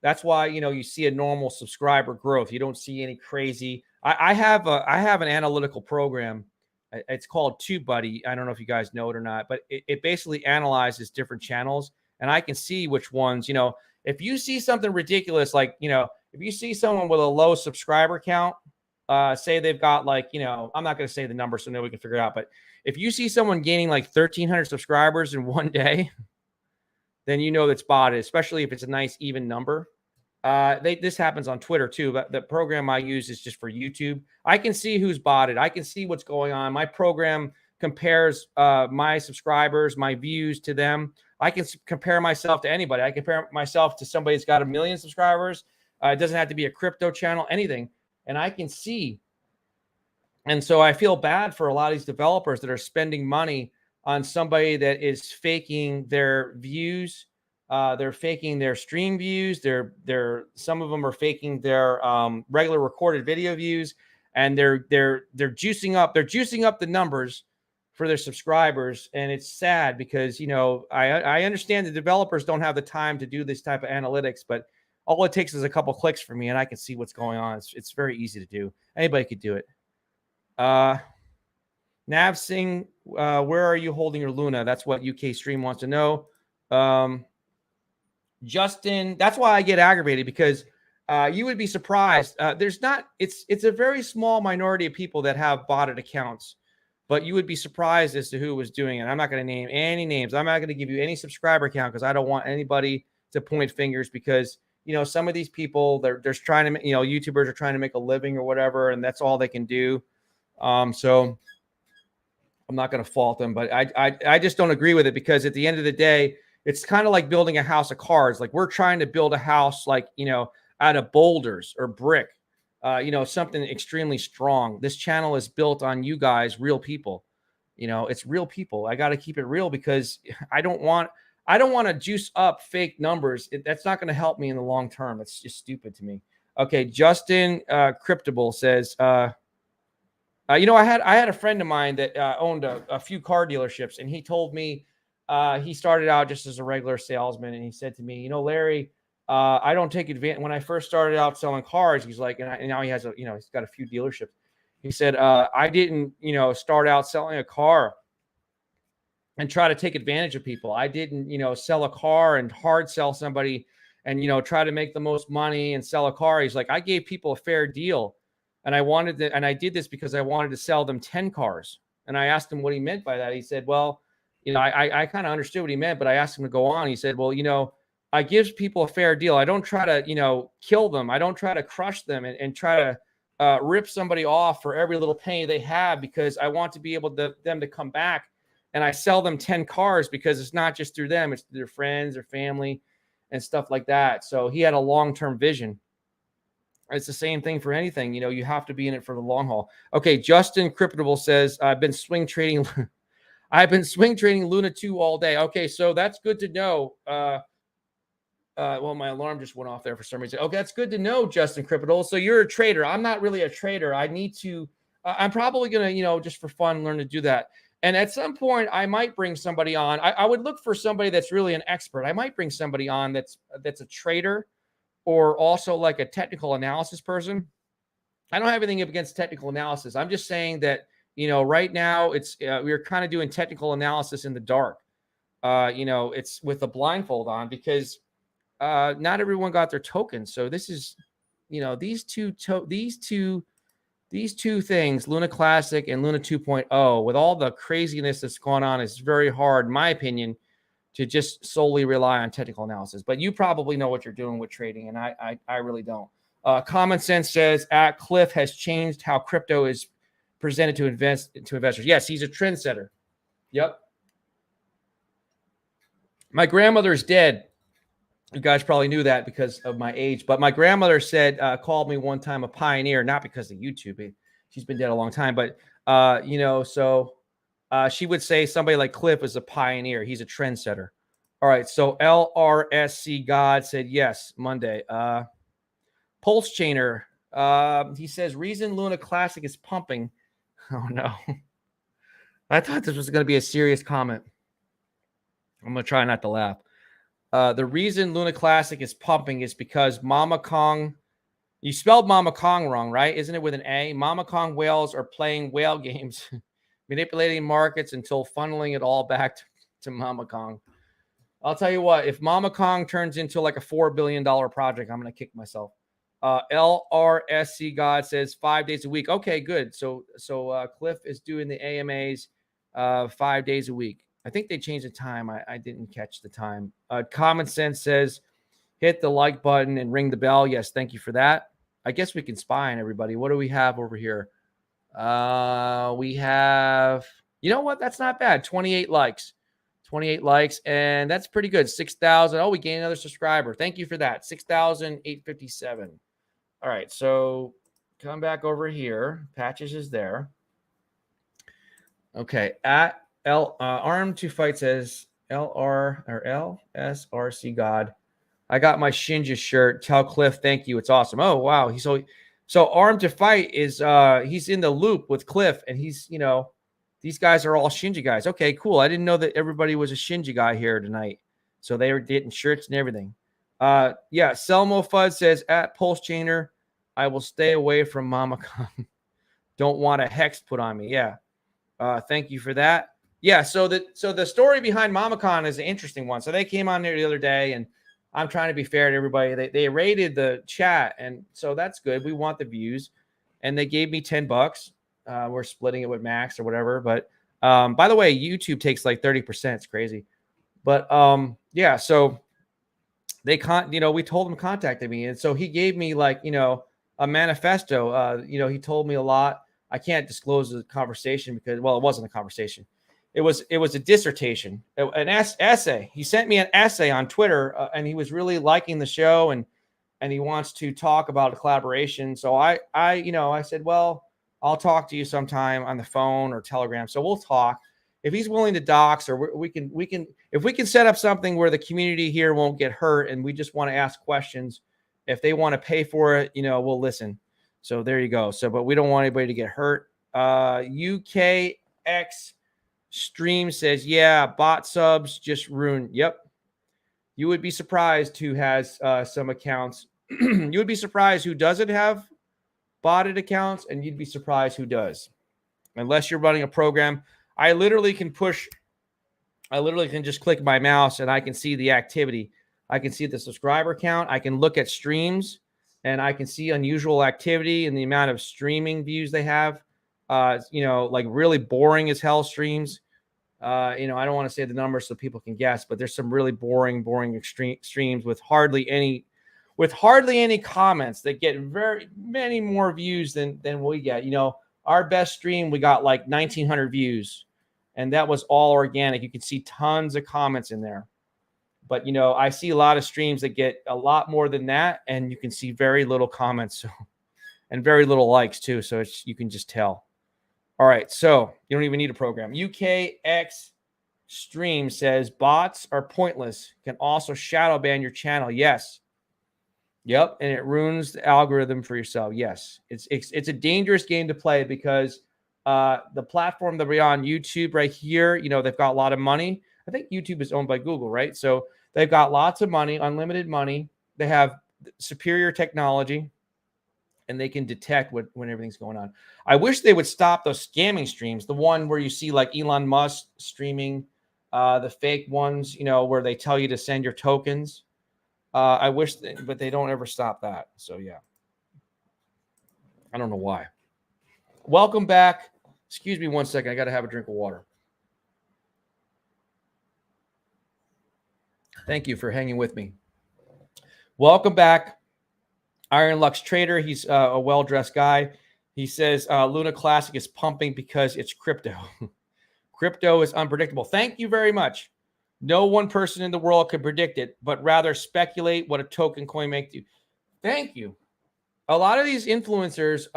That's why, you see a normal subscriber growth. You don't see any crazy. I have an analytical program. It's called TubeBuddy. I don't know if you guys know it or not, but it basically analyzes different channels, and I can see which ones, if you see something ridiculous, like, if you see someone with a low subscriber count, say they've got like, I'm not going to say the number so nobody can figure it out, but if you see someone gaining like 1,300 subscribers in one day, then that's botted, especially if it's a nice even number. This happens on Twitter too, but the program I use is just for YouTube. I can see who's botted. I can see what's going on. My program compares my subscribers, my views to them. I can compare myself to anybody. I compare myself to somebody that's got 1 million subscribers. It doesn't have to be a crypto channel, anything. And I can see. And so I feel bad for a lot of these developers that are spending money on somebody that is faking their views. They're faking their stream views. Some of them are faking their regular recorded video views, and they're juicing up. They're juicing up the numbers for their subscribers, and it's sad because I understand the developers don't have the time to do this type of analytics, but all it takes is a couple clicks for me, and I can see what's going on. It's very easy to do. Anybody could do it. Nav Singh, where are you holding your Luna? That's what UK Stream wants to know. Justin, that's why I get aggravated, because you would be surprised. It's a very small minority of people that have botted accounts, but you would be surprised as to who was doing it. I'm not going to name any names. I'm not going to give you any subscriber count because I don't want anybody to point fingers, because some of these people, they're trying to, YouTubers are trying to make a living or whatever, and that's all they can do. So I'm not going to fault them, but I just don't agree with it, because at the end of the day, it's kind of like building a house of cards. Like, we're trying to build a house, like, out of boulders or brick, something extremely strong. This channel is built on you guys, real people. It's real people. I got to keep it real, because I don't want to juice up fake numbers. That's not going to help me in the long term. It's just stupid to me. Okay. Justin Cryptable says, I had a friend of mine that owned a few car dealerships, and he told me he started out just as a regular salesman, and he said to me, Larry, I don't take advantage. When I first started out selling cars, he's like, and now he has he's got a few dealerships. He said, I didn't, start out selling a car and try to take advantage of people. I didn't, sell a car and hard sell somebody and, try to make the most money and sell a car. He's like, I gave people a fair deal. And I did this because I wanted to sell them 10 cars. And I asked him what he meant by that. He said, well, I kind of understood what he meant, but I asked him to go on. He said, well, I give people a fair deal. I don't try to, kill them. I don't try to crush them and try to rip somebody off for every little penny they have, because I want to be able to them to come back and I sell them 10 cars because it's not just through them, it's through their friends, their family, and stuff like that. So he had a long-term vision. It's the same thing for anything. You have to be in it for the long haul. Okay, Justin Cryptable says, I've been swing trading Luna 2 all day. Okay, so that's good to know. Well, my alarm just went off there for some reason. Okay, that's good to know, Justin Cryptable. So you're a trader. I'm not really a trader. I need to, I'm probably going to, just for fun, learn to do that. And at some point, I might bring somebody on. I would look for somebody that's really an expert. I might bring somebody on that's a trader, or also like a technical analysis person. I don't have anything against technical analysis. I'm just saying that, right now it's we're kind of doing technical analysis in the dark. It's with a blindfold on, because not everyone got their tokens. So this is, these two things, Luna Classic and Luna 2.0, with all the craziness that's going on, is very hard, in my opinion, to just solely rely on technical analysis. But you probably know what you're doing with trading, and I really don't. Common Sense says, Cliff has changed how crypto is presented to investors. Yes, he's a trendsetter. Yep. My grandmother is dead. You guys probably knew that because of my age. But my grandmother called me one time a pioneer, not because of YouTube. She's been dead a long time. But, she would say somebody like Cliff is a pioneer. He's a trendsetter. All right. So LRSC God said, yes, Monday. Pulse Chainer. He says, reason Luna Classic is pumping. Oh, no. I thought this was going to be a serious comment. I'm going to try not to laugh. The reason Luna Classic is pumping is because Mama Kong, you spelled Mama Kong wrong, right? Isn't it with an A? Mama Kong whales are playing whale games, manipulating markets until funneling it all back to Mama Kong. I'll tell you what, if Mama Kong turns into like a $4 billion project, I'm going to kick myself. LRSC God says 5 days a week. Okay, good. So Cliff is doing the AMAs 5 days a week. I think they changed the time. I didn't catch the time. Common Sense says, hit the like button and ring the bell. Yes, thank you for that. I guess we can spy on everybody. What do we have over here? We have, you know what? That's not bad. 28 likes. 28 likes, and that's pretty good. 6,000. Oh, we gained another subscriber. Thank you for that. 6,857. All right, so come back over here. Patches is there. Okay, at Arm to Fight says LR or LSRC God. I got my Shinja shirt. Tell Cliff thank you. It's awesome. Oh wow. So Arm to Fight is he's in the loop with Cliff, and he's these guys are all Shinja guys. Okay, cool. I didn't know that everybody was a Shinja guy here tonight. So they were getting shirts and everything. Yeah, Selmo Fudd says at Pulse Chainer, I will stay away from Mama Kong. Don't want a hex put on me. Yeah. Thank you for that. Yeah, so the story behind MamaCon is an interesting one. So they came on there the other day, and I'm trying to be fair to everybody. They rated the chat, and so that's good. We want the views, and they gave me $10. We're splitting it with Max or whatever. But by the way, YouTube takes like 30%. It's crazy. But yeah, so they we told him contacted me, and so he gave me like a manifesto. He told me a lot. I can't disclose the conversation because, well, it wasn't a conversation. It was a dissertation, an essay. He sent me an essay on Twitter, and he was really liking the show, and he wants to talk about a collaboration. So I said, well, I'll talk to you sometime on the phone or Telegram. So we'll talk. If he's willing to dox, or we can if we can set up something where the community here won't get hurt, and we just want to ask questions. If they want to pay for it, we'll listen. So there you go. So, but we don't want anybody to get hurt. UKX Stream says, yeah, bot subs just ruined. Yep. You would be surprised who has some accounts. You would be surprised who doesn't have botted accounts, and you'd be surprised who does. Unless you're running a program. I literally can just click my mouse and I can see the activity. I can see the subscriber count. I can look at streams, and I can see unusual activity and the amount of streaming views they have. Like really boring as hell streams. I don't want to say the numbers so people can guess, but there's some really boring extreme streams with hardly any comments that get very many more views than we get. Our best stream, we got like 1,900 views. And that was all organic. You can see tons of comments in there. But, you know, I see a lot of streams that get a lot more than that, and you can see very little comments. So, and very little likes too. So you can just tell. All right. So you don't even need a program. UKX Stream says bots are pointless. Can also shadow ban your channel. Yes. Yep. And it ruins the algorithm for yourself. Yes. It's a dangerous game to play because the platform that we're on, YouTube right here, you know, they've got a lot of money. I think YouTube is owned by Google, right? So they've got lots of money, unlimited money. They have superior technology, and they can detect when everything's going on. I wish they would stop those scamming streams, the one where you see like Elon Musk streaming, the fake ones, you know, where they tell you to send your tokens. I wish, but they don't ever stop that. So yeah, I don't know why. Welcome back. Excuse me 1 second. I got to have a drink of water. Thank you for hanging with me. Welcome back. Iron Lux Trader. He's a well-dressed guy. He says Luna Classic is pumping because it's crypto. Crypto is unpredictable. Thank you very much. No one person in the world can predict it, but rather speculate what a token coin may do. Thank you. A lot of these influencers,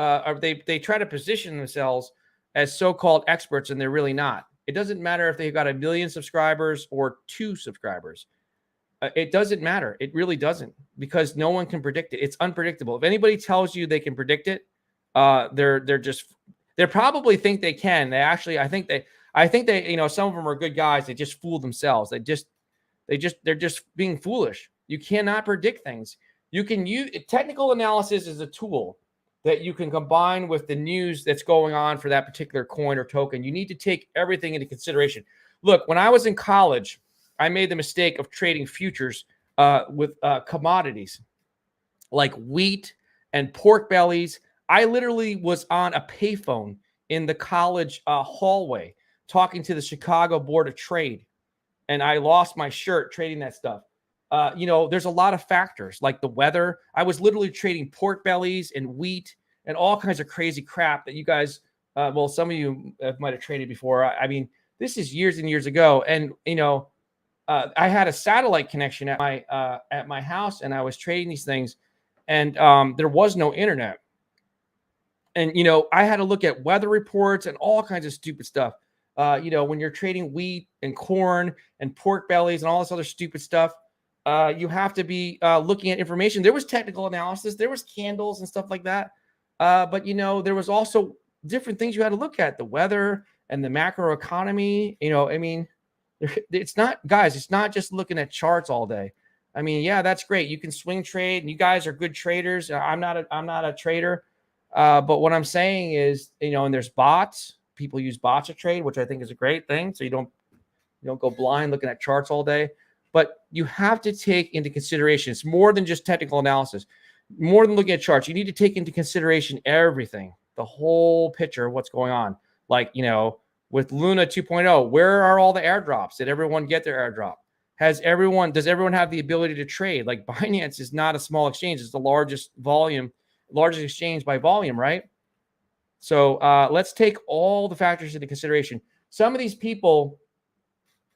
they try to position themselves as so-called experts, and they're really not. It doesn't matter if they've got 1 million subscribers or 2 subscribers. It doesn't matter. It really doesn't, because no one can predict it. It's unpredictable. If anybody tells you they can predict it, they probably think they can. I think they, you know, some of them are good guys. They just fool themselves. They're just being foolish. You cannot predict things. You can use technical analysis as a tool that you can combine with the news that's going on for that particular coin or token. You need to take everything into consideration. Look, when I was in college, I made the mistake of trading futures with commodities like wheat and pork bellies. I literally was on a payphone in the college hallway talking to the Chicago Board of Trade, and I lost my shirt trading that stuff. You know, there's a lot of factors like the weather. I was literally trading pork bellies and wheat and all kinds of crazy crap that you guys, well, some of you might have traded before. I mean, this is years and years ago. And, you know, I had a satellite connection at my house, and I was trading these things, and there was no internet. And, you know, I had to look at weather reports and all kinds of stupid stuff. You know, when you're trading wheat and corn and pork bellies and all this other stupid stuff, you have to be looking at information. There was technical analysis, there was candles and stuff like that. But, you know, there was also different things you had to look at, the weather and the macro economy. You know, I mean, it's not, guys, it's not just looking at charts all day. I mean, yeah, that's great. You can swing trade, and you guys are good traders. I'm not a trader. But what I'm saying is, you know, and there's bots. People use bots to trade, which I think is a great thing. So you don't go blind looking at charts all day. But you have to take into consideration, it's more than just technical analysis, more than looking at charts. You need to take into consideration everything, the whole picture of what's going on. Like, you know, with Luna 2.0, where are all the airdrops? Did everyone get their airdrop? Does everyone have the ability to trade? Like, Binance is not a small exchange. It's the largest exchange by volume, right? So let's take all the factors into consideration. Some of these people,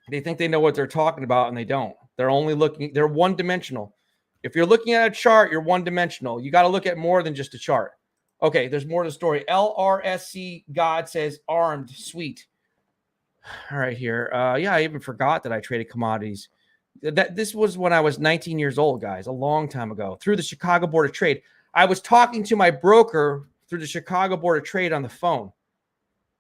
they think they know what they're talking about, and they don't. They're one-dimensional. If you're looking at a chart, you're one-dimensional. You got to look at more than just a chart. Okay, there's more to the story. LRSC God says armed, sweet. All right, here. Yeah, I even forgot that I traded commodities. This was when I was 19 years old, guys, a long time ago, through the Chicago Board of Trade. I was talking to my broker through the Chicago Board of Trade on the phone.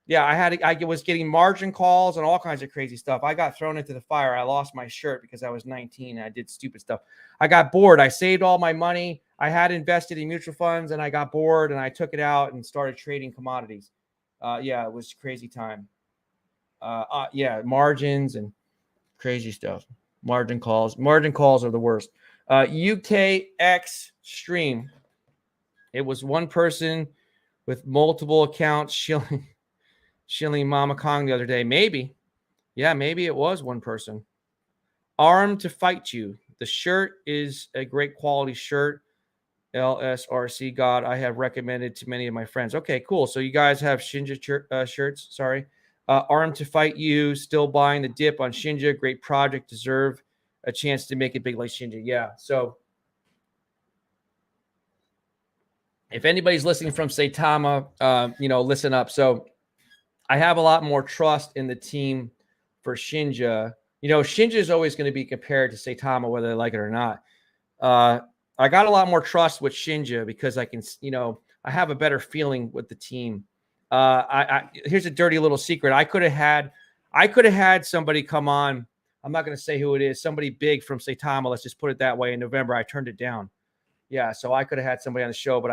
Yeah, I was getting margin calls and all kinds of crazy stuff. I got thrown into the fire. I lost my shirt because I was 19 and I did stupid stuff. I got bored. I saved all my money. I had invested in mutual funds, and I got bored, and I took it out and started trading commodities. Yeah, it was crazy time. Yeah, margins and crazy stuff. Margin calls are the worst. UKX stream. It was one person with multiple accounts shilling Mama Kong the other day. Maybe. Yeah, maybe it was one person. Armed to fight you. The shirt is a great quality shirt. LSRC God, I have recommended to many of my friends. Okay, cool. So you guys have Shinja shirts. Sorry. Armed to fight you, still buying the dip on Shinja. Great project, deserve a chance to make it big like Shinja. Yeah. So if anybody's listening from Saitama, listen up. So I have a lot more trust in the team for Shinja. Shinja is always going to be compared to Saitama, whether they like it or not. I got a lot more trust with Shinja because I can, I have a better feeling with the team. Here's a dirty little secret. I could have had somebody come on. I'm not going to say who it is. Somebody big from Saitama. Let's just put it that way. In November, I turned it down. Yeah, so I could have had somebody on the show, but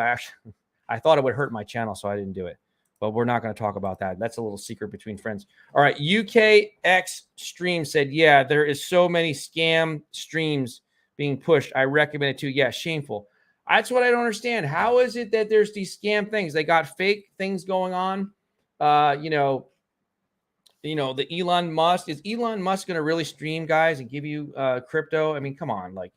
I thought it would hurt my channel, so I didn't do it. But we're not going to talk about that. That's a little secret between friends. All right, UKX Stream said, yeah, there is so many scam streams being pushed. I recommend it too. Yeah, shameful. That's what I don't understand. How is it that there's these scam things? They got fake things going on. The Elon Musk. Is Elon Musk going to really stream, guys, and give you crypto? I mean, come on, like.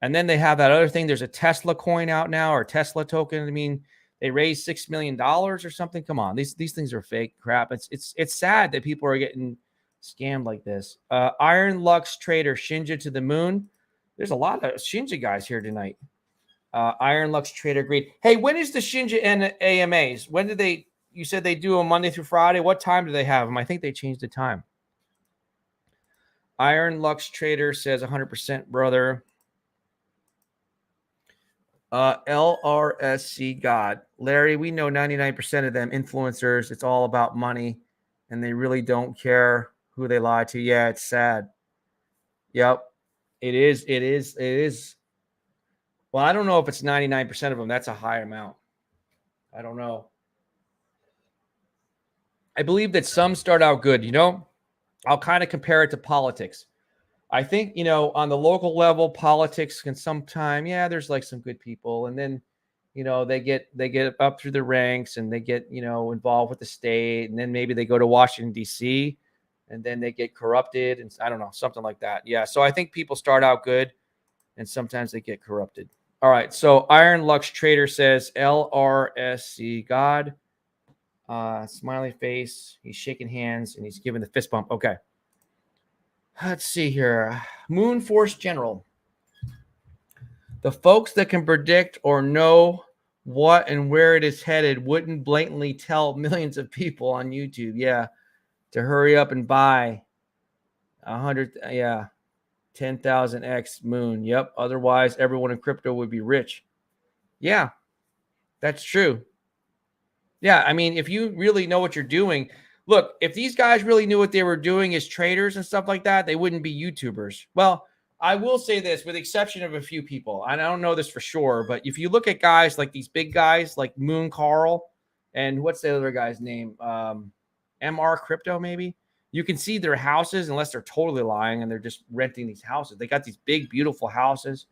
And then they have that other thing. There's a Tesla coin out now, or Tesla token. I mean, they raised $6 million or something. Come on, these things are fake crap. It's sad that people are getting scammed like this. Iron Lux Trader, Shinja to the moon. There's a lot of Shinja guys here tonight. Iron Lux Trader agreed. Hey, when is the Shinja and AMAs? When did they? You said they do them Monday through Friday. What time do they have them? I think they changed the time. Iron Lux Trader says 100%, brother. LRSC God. Larry, we know 99% of them influencers. It's all about money, and they really don't care who they lie to. Yeah, it's sad. Yep. It is. Well, I don't know if it's 99% of them. That's a high amount. I don't know. I believe that some start out good. I'll kind of compare it to politics. I think, on the local level, politics can sometimes, there's like some good people. And then, they get up through the ranks and they get, involved with the state. And then maybe they go to Washington, D.C., and then they get corrupted. And I don't know, something like that. Yeah. So I think people start out good and sometimes they get corrupted. All right. So Iron Lux Trader says LRSC God. Smiley face. He's shaking hands and he's giving the fist bump. Okay. Let's see here. Moon Force General. The folks that can predict or know what and where it is headed wouldn't blatantly tell millions of people on YouTube, to hurry up and buy 10,000x Moon. Yep. Otherwise, everyone in crypto would be rich. Yeah, that's true. Yeah, I mean, if you really know what you're doing, look, if these guys really knew what they were doing as traders and stuff like that, they wouldn't be YouTubers. Well, I will say this, with the exception of a few people, and I don't know this for sure, but if you look at guys like these big guys like Moon Carl and what's the other guy's name? MR Crypto, maybe. You can see their houses, unless they're totally lying and they're just renting these houses. They got these big, beautiful houses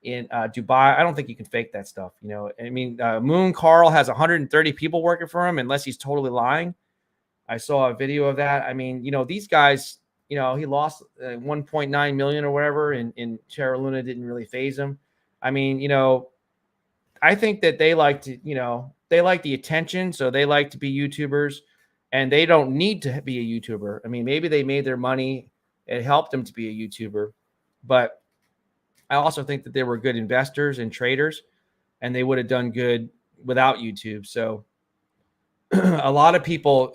in Dubai. I don't think you can fake that stuff. I mean, Moon Carl has 130 people working for him, unless he's totally lying. I saw a video of that. I mean, these guys, he lost 1.9 million or whatever, and Terra Luna didn't really phase him. I mean, I think that they like to, they like the attention, so they like to be YouTubers, and they don't need to be a YouTuber. I mean, maybe they made their money, it helped them to be a YouTuber, but I also think that they were good investors and traders, and they would have done good without YouTube. So a lot of people,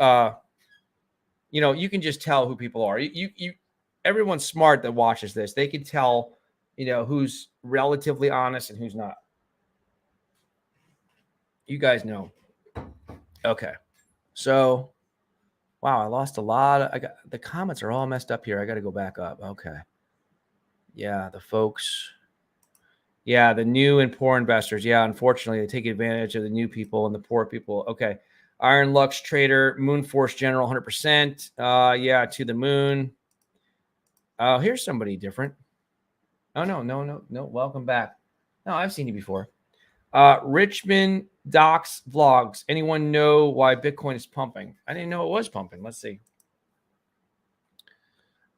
you can just tell who people are. Everyone's smart that watches this. They can tell, who's relatively honest and who's not. You guys know. Okay. So, wow, I lost a lot. The comments are all messed up here. I got to go back up. Okay. Yeah, the folks. Yeah, the new and poor investors. Yeah, unfortunately, they take advantage of the new people and the poor people. Okay. Iron Lux Trader, Moon Force General, 100%. To the moon. Oh, here's somebody different. Oh, no. Welcome back. No, I've seen you before. Richmond Docs Vlogs. Anyone know why Bitcoin is pumping? I didn't know it was pumping. Let's see.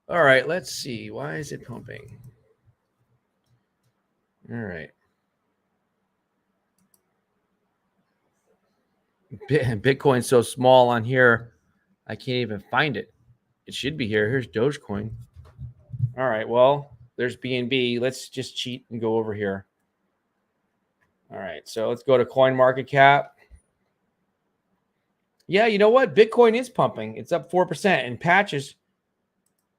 All right, let's see. Why is it pumping? All right. Bitcoin's so small on here. I can't even find it. It should be here. Here's Dogecoin. All right, well, there's BNB. Let's just cheat and go over here. All right, so let's go to CoinMarketCap. Yeah, you know what? Bitcoin is pumping. It's up 4%, and Patches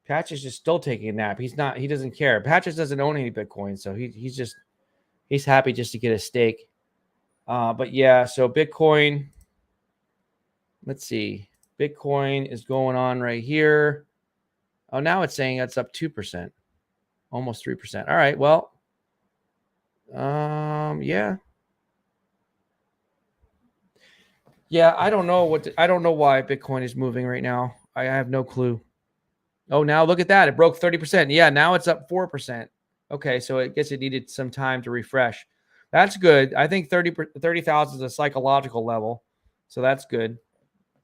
is still taking a nap. He doesn't care. Patches doesn't own any Bitcoin, so he's happy just to get a stake. But yeah, so Bitcoin, let's see. Bitcoin is going on right here. Oh, now it's saying it's up 2%, almost 3%. All right, well, yeah. Yeah, I don't know I don't know why Bitcoin is moving right now. I have no clue. Oh, now look at that. It broke 30%. Yeah, now it's up 4%. Okay, so I guess it needed some time to refresh. That's good. I think 30,000 is a psychological level. So that's good.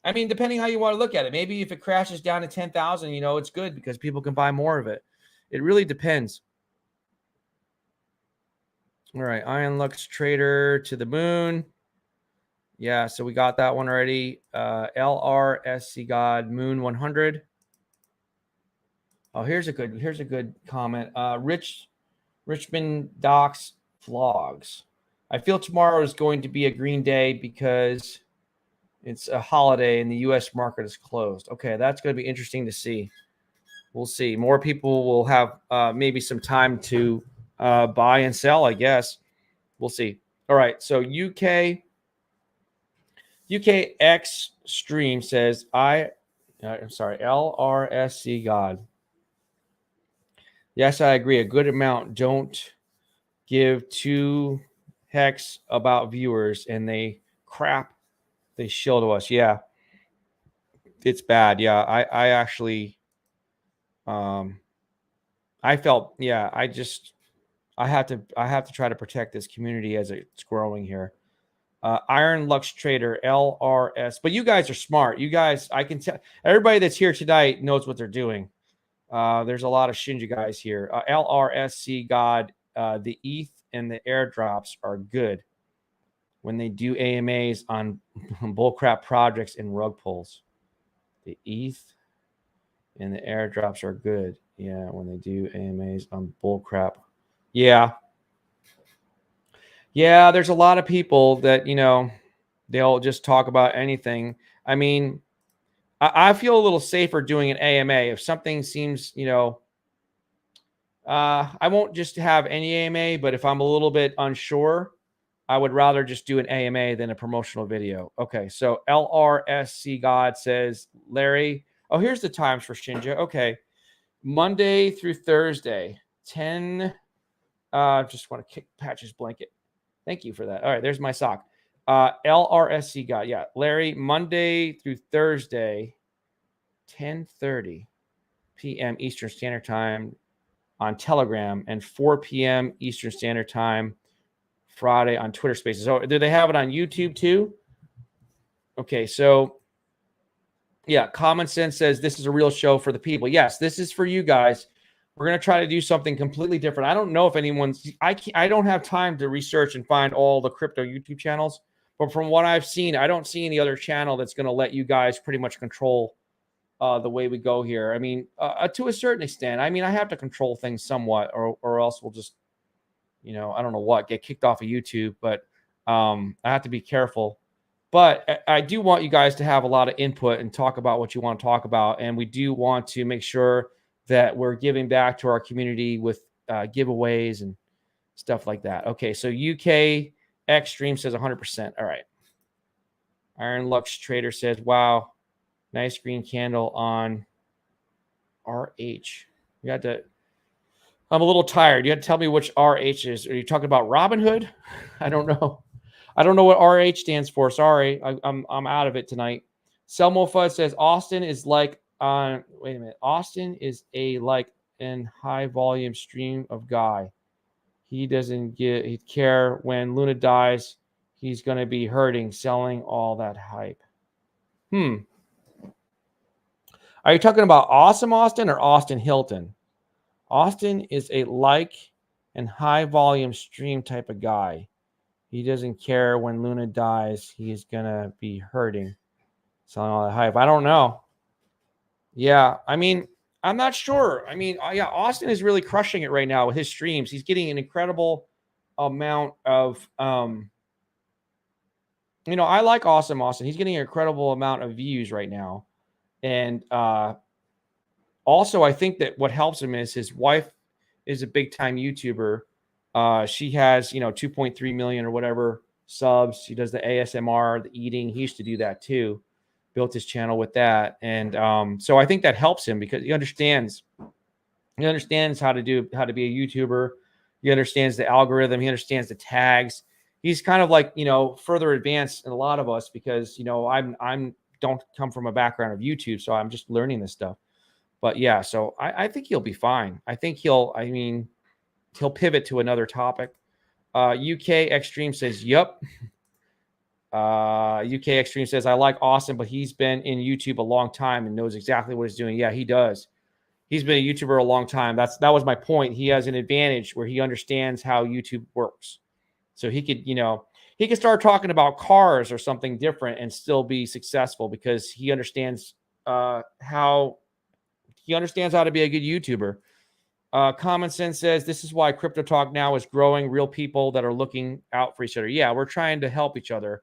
I mean, depending how you want to look at it. Maybe if it crashes down to 10,000, it's good because people can buy more of it. It really depends. All right, Iron Lux Trader to the moon. Yeah, so we got that one already. LRSC God Moon 100. Oh, here's a good comment. Richmond Docks Vlogs. I feel tomorrow is going to be a green day because it's a holiday and the U.S. market is closed. Okay, that's going to be interesting to see. We'll see. More people will have maybe some time to buy and sell, I guess. We'll see. All right, so UKX Stream says, I'm sorry, LRSC God. Yes, I agree. A good amount. Don't give two hex about viewers and they shill to us. Yeah. It's bad. Yeah. I actually, I felt, yeah, I have to try to protect this community as it's growing here. Iron Lux Trader, LRS. But you guys are smart. You guys, I can tell everybody that's here tonight knows what they're doing. There's a lot of Shinja guys here. LRSC God, the ETH and the airdrops are good when they do AMAs on bullcrap projects and rug pulls. The ETH and the airdrops are good. Yeah, when they do AMAs on bullcrap. Yeah. Yeah, there's a lot of people that, they'll just talk about anything. I mean, I feel a little safer doing an AMA. If something seems, I won't just have any AMA, but if I'm a little bit unsure, I would rather just do an AMA than a promotional video. Okay, so LRSC God says, Larry. Oh, here's the times for Shinja. Okay, Monday through Thursday, 10. Just want to kick Patch's blanket. Thank you for that. All right, there's my sock. LRSC God. Yeah, Larry, Monday through Thursday, 10:30 p.m. Eastern Standard Time on Telegram and 4 p.m. Eastern Standard Time Friday on Twitter Spaces. Oh, do they have it on YouTube too? Okay, so yeah, Common Sense says this is a real show for the people. Yes, this is for you guys. We're going to try to do something completely different. I don't know if I don't have time to research and find all the crypto YouTube channels, but from what I've seen, I don't see any other channel that's going to let you guys pretty much control the way we go here. I mean, to a certain extent. I mean, I have to control things somewhat, or else we'll just, I don't know what, get kicked off of YouTube. But I have to be careful. But I do want you guys to have a lot of input and talk about what you want to talk about. And we do want to make sure that we're giving back to our community with giveaways and stuff like that. Okay, so UK Extreme says 100%. All right. Iron Lux Trader says, wow, nice green candle on RH. You got to. I'm a little tired. You got to tell me which RH is. Are you talking about Robinhood? I don't know. I don't know what RH stands for. Sorry, I'm out of it tonight. Selmo Fudd says Austin is like on. Wait a minute. Austin is a like in high volume stream of guy. He doesn't care when Luna dies. He's going to be hurting, selling all that hype. Are you talking about Awesome Austin or Austin Hilton? Austin is a like and high volume stream type of guy. He doesn't care when Luna dies. He's going to be hurting, selling all that hype. I don't know. Yeah, I mean, I'm not sure. I mean, yeah, Austin is really crushing it right now with his streams. He's getting an incredible amount of I like Awesome Austin. He's getting an incredible amount of views right now. And also I think that what helps him is his wife is a big time YouTuber. She has, 2.3 million or whatever subs. She does the ASMR, the eating. He used to do that too. Built his channel with that. And so I think that helps him because he understands how to be a YouTuber. He understands the algorithm. He understands the tags. He's kind of like, further advanced than a lot of us because, I'm don't come from a background of YouTube. So I'm just learning this stuff. But yeah, so I think he'll be fine. I think he'll pivot to another topic. UK Extreme says, yep. UK Extreme says, I like Austin, but he's been in YouTube a long time and knows exactly what he's doing. Yeah, he does. He's been a YouTuber a long time. That was my point. He has an advantage where he understands how YouTube works. So he could start talking about cars or something different and still be successful because he understands how to be a good YouTuber. Common Sense says this is why Crypto Talk now is growing. Real people that are looking out for each other. Yeah, we're trying to help each other.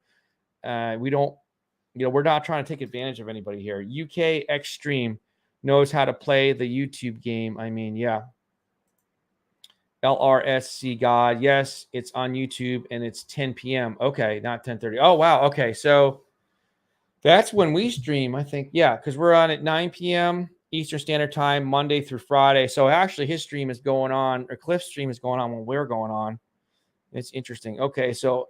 We're not trying to take advantage of anybody here. UK Extreme knows how to play the YouTube game. I mean, yeah. LRSC God. Yes, it's on YouTube and it's 10 p.m. Okay, not 10:30. Oh, wow. Okay, so that's when we stream, I think. Yeah, because we're on at 9 p.m. Eastern Standard Time, Monday through Friday. So actually his stream is going on, or Cliff's stream is going on when we're going on. It's interesting. Okay, so,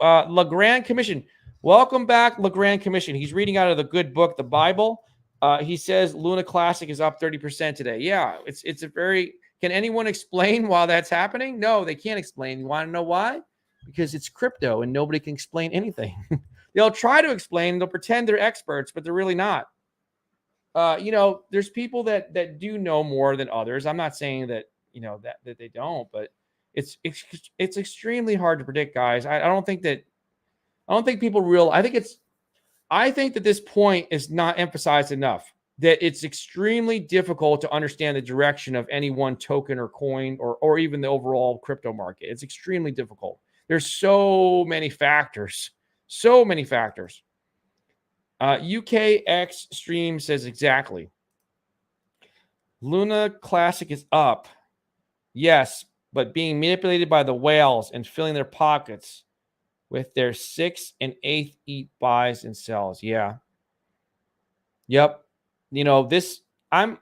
LeGrand Commission. Welcome back, LeGrand Commission. He's reading out of the good book, the Bible. He says Luna Classic is up 30% today. Yeah, it's a very... Can anyone explain why that's happening? No, they can't explain. You want to know why? Because it's crypto and nobody can explain anything. They'll try to explain. They'll pretend they're experts, but they're really not. There's people that do know more than others. I'm not saying that, that they don't, but it's extremely hard to predict, guys. I don't think people realize. I think that this point is not emphasized enough, that it's extremely difficult to understand the direction of any one token or coin or even the overall crypto market. It's extremely difficult. There's so many factors. UKX Stream says exactly. Luna Classic is up. Yes, but being manipulated by the whales and filling their pockets with their 6th and 8th ETH buys and sells. Yeah. Yep. I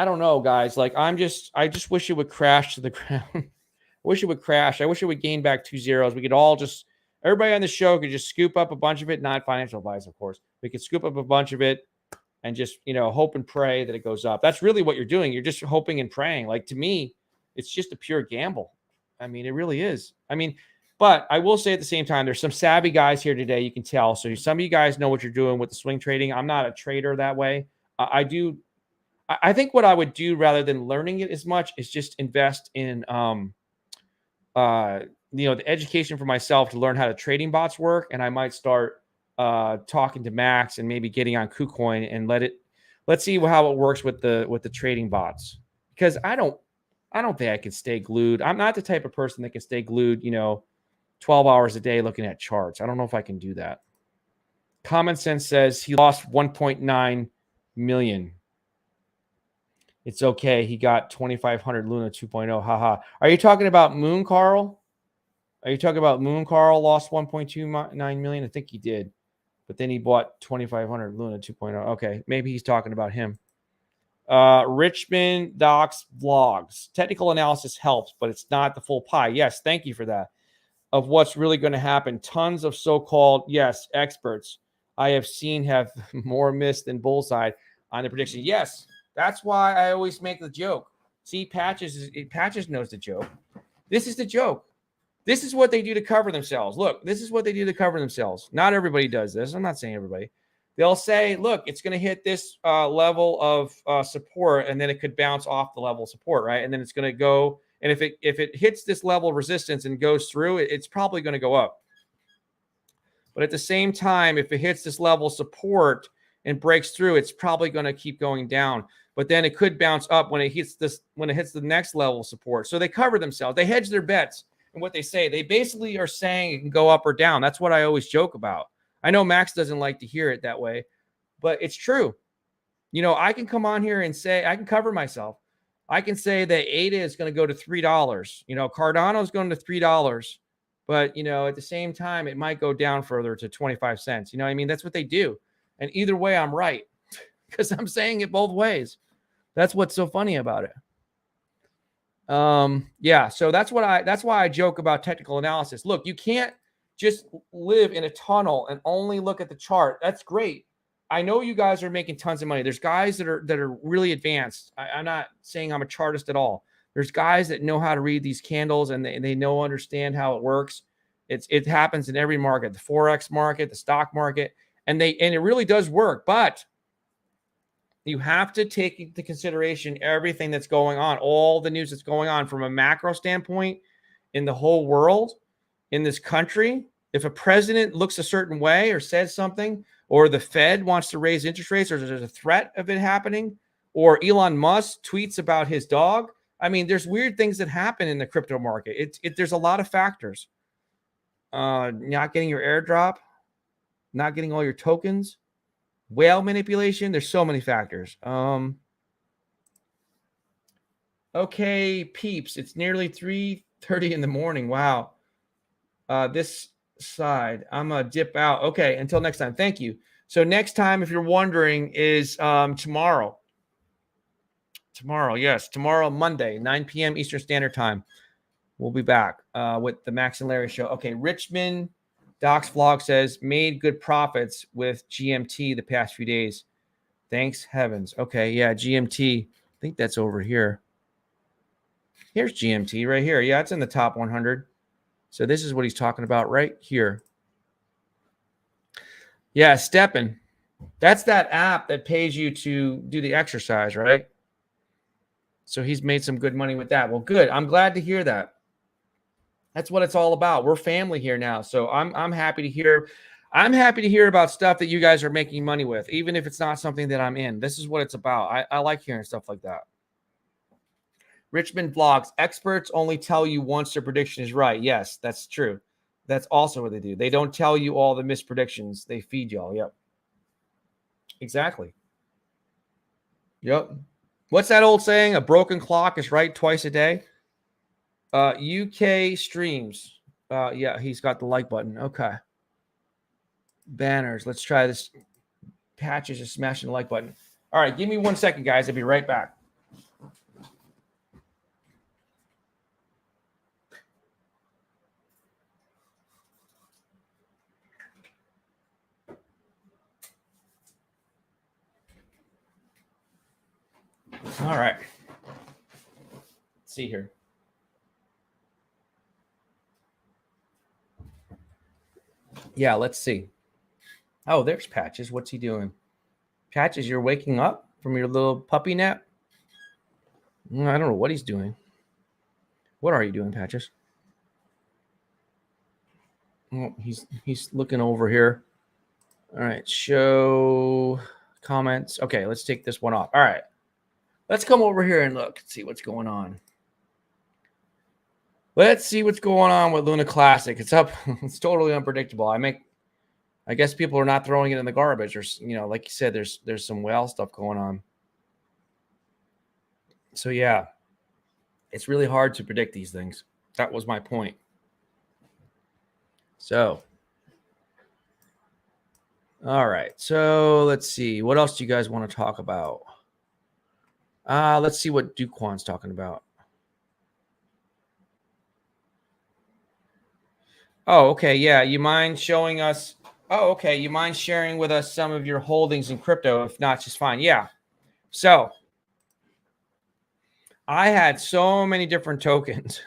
don't know, guys. Like, I just wish it would crash to the ground. I wish it would crash. I wish it would gain back 2 zeros. We could all everybody on the show could just scoop up a bunch of it, not financial advice, of course. We could scoop up a bunch of it and just, hope and pray that it goes up. That's really what you're doing. You're just hoping and praying. Like, to me, it's just a pure gamble. I mean, it really is. I mean, but I will say at the same time, there's some savvy guys here today. You can tell. So some of you guys know what you're doing with the swing trading. I'm not a trader that way. I think what I would do rather than learning it as much is just invest in, the education for myself to learn how the trading bots work. And I might start talking to Max and maybe getting on KuCoin and let's see how it works with the trading bots, because I don't think I can stay glued. I'm not the type of person that can stay glued, 12 hours a day looking at charts. I don't know if I can do that. Common Sense says he lost 1.9 million. It's okay. He got 2,500 Luna 2.0. Haha. Are you talking about Moon Carl? Lost 1.29 million? I think he did. But then he bought 2,500 Luna 2.0. Okay. Maybe he's talking about him. Richmond Docs Vlogs. Technical analysis helps, but it's not the full pie. Yes. Thank you for that. Of what's really going to happen. Tons of so-called, experts I have seen have more miss than bullseye on the prediction. Yes, that's why I always make the joke. See, Patches knows the joke. This is the joke. This is what they do to cover themselves. Look, this is what they do to cover themselves. Not everybody does this. I'm not saying everybody. They'll say, look, it's going to hit this level of support, and then it could bounce off the level of support, right? And then it's going to go. And if it hits this level of resistance and goes through, it's probably going to go up. But at the same time, if it hits this level of support and breaks through, it's probably going to keep going down. But then it could bounce up when it hits the next level of support. So they cover themselves. They hedge their bets. And what they say, they basically are saying it can go up or down. That's what I always joke about. I know Max doesn't like to hear it that way, but it's true. I can come on here and say, I can cover myself. I can say that ADA is going to go to $3. Cardano is going to $3. But, at the same time, it might go down further to 25 cents. I mean? That's what they do. And either way, I'm right because I'm saying it both ways. That's what's so funny about it. Yeah, so that's why I joke about technical analysis. Look, you can't just live in a tunnel and only look at the chart. That's great. I know you guys are making tons of money. There's guys that are really advanced. I'm not saying I'm a chartist at all. There's guys that know how to read these candles and they understand how it works. It happens in every market, the Forex market, the stock market, and it really does work. But you have to take into consideration everything that's going on, all the news that's going on from a macro standpoint in the whole world, in this country. If a president looks a certain way or says something, or the Fed wants to raise interest rates, or there's a threat of it happening, or Elon Musk tweets about his dog. I mean, there's weird things that happen in the crypto market. There's a lot of factors. Not getting your airdrop, not getting all your tokens, whale manipulation. There's so many factors. Okay, peeps, it's nearly 3:30 in the morning. Wow. This side, I'm gonna dip out. Okay, until next time. Thank you. So next time, if you're wondering, is tomorrow. Yes, tomorrow, Monday, 9 p.m. Eastern Standard Time. We'll be back with the Max and Larry show. Okay, Richmond Doc's vlog says made good profits with GMT the past few days. Thanks heavens. Okay, yeah, GMT. I think that's over here. Here's GMT right here. Yeah, it's in the top 100. So this is what he's talking about right here. Yeah, Steppen. That's that app that pays you to do the exercise, right? So he's made some good money with that. Well, good. I'm glad to hear that. That's what it's all about. We're family here now. So I'm happy to hear. I'm happy to hear about stuff that you guys are making money with, even if it's not something that I'm in. This is what it's about. I like hearing stuff like that. Richmond vlogs. Experts only tell you once their prediction is right. Yes, that's true. That's also what they do. They don't tell you all the mispredictions. They feed y'all. Yep. Exactly. Yep. What's that old saying? A broken clock is right twice a day. UK streams. Yeah, he's got the like button. Okay. Banners. Let's try this. Patches is smashing the like button. All right, give me 1 second, guys. I'll be right back. All right. Let's see here. Yeah, let's see. Oh, there's Patches. What's he doing? Patches, you're waking up from your little puppy nap? I don't know what he's doing. What are you doing, Patches? Oh, he's looking over here. All right, show comments. Okay, let's take this one off. All right. Let's come over here and look and see what's going on. Let's see what's going on with Luna Classic. It's up. It's totally unpredictable. I guess people are not throwing it in the garbage, or like you said, there's some whale stuff going on. So yeah, it's really hard to predict these things. That was my point. So, all right. So let's see. What else do you guys want to talk about? Let's see what Duquan's talking about. Oh, okay. Yeah. You mind showing us? Oh, okay. You mind sharing with us some of your holdings in crypto? If not, just fine. Yeah. So I had so many different tokens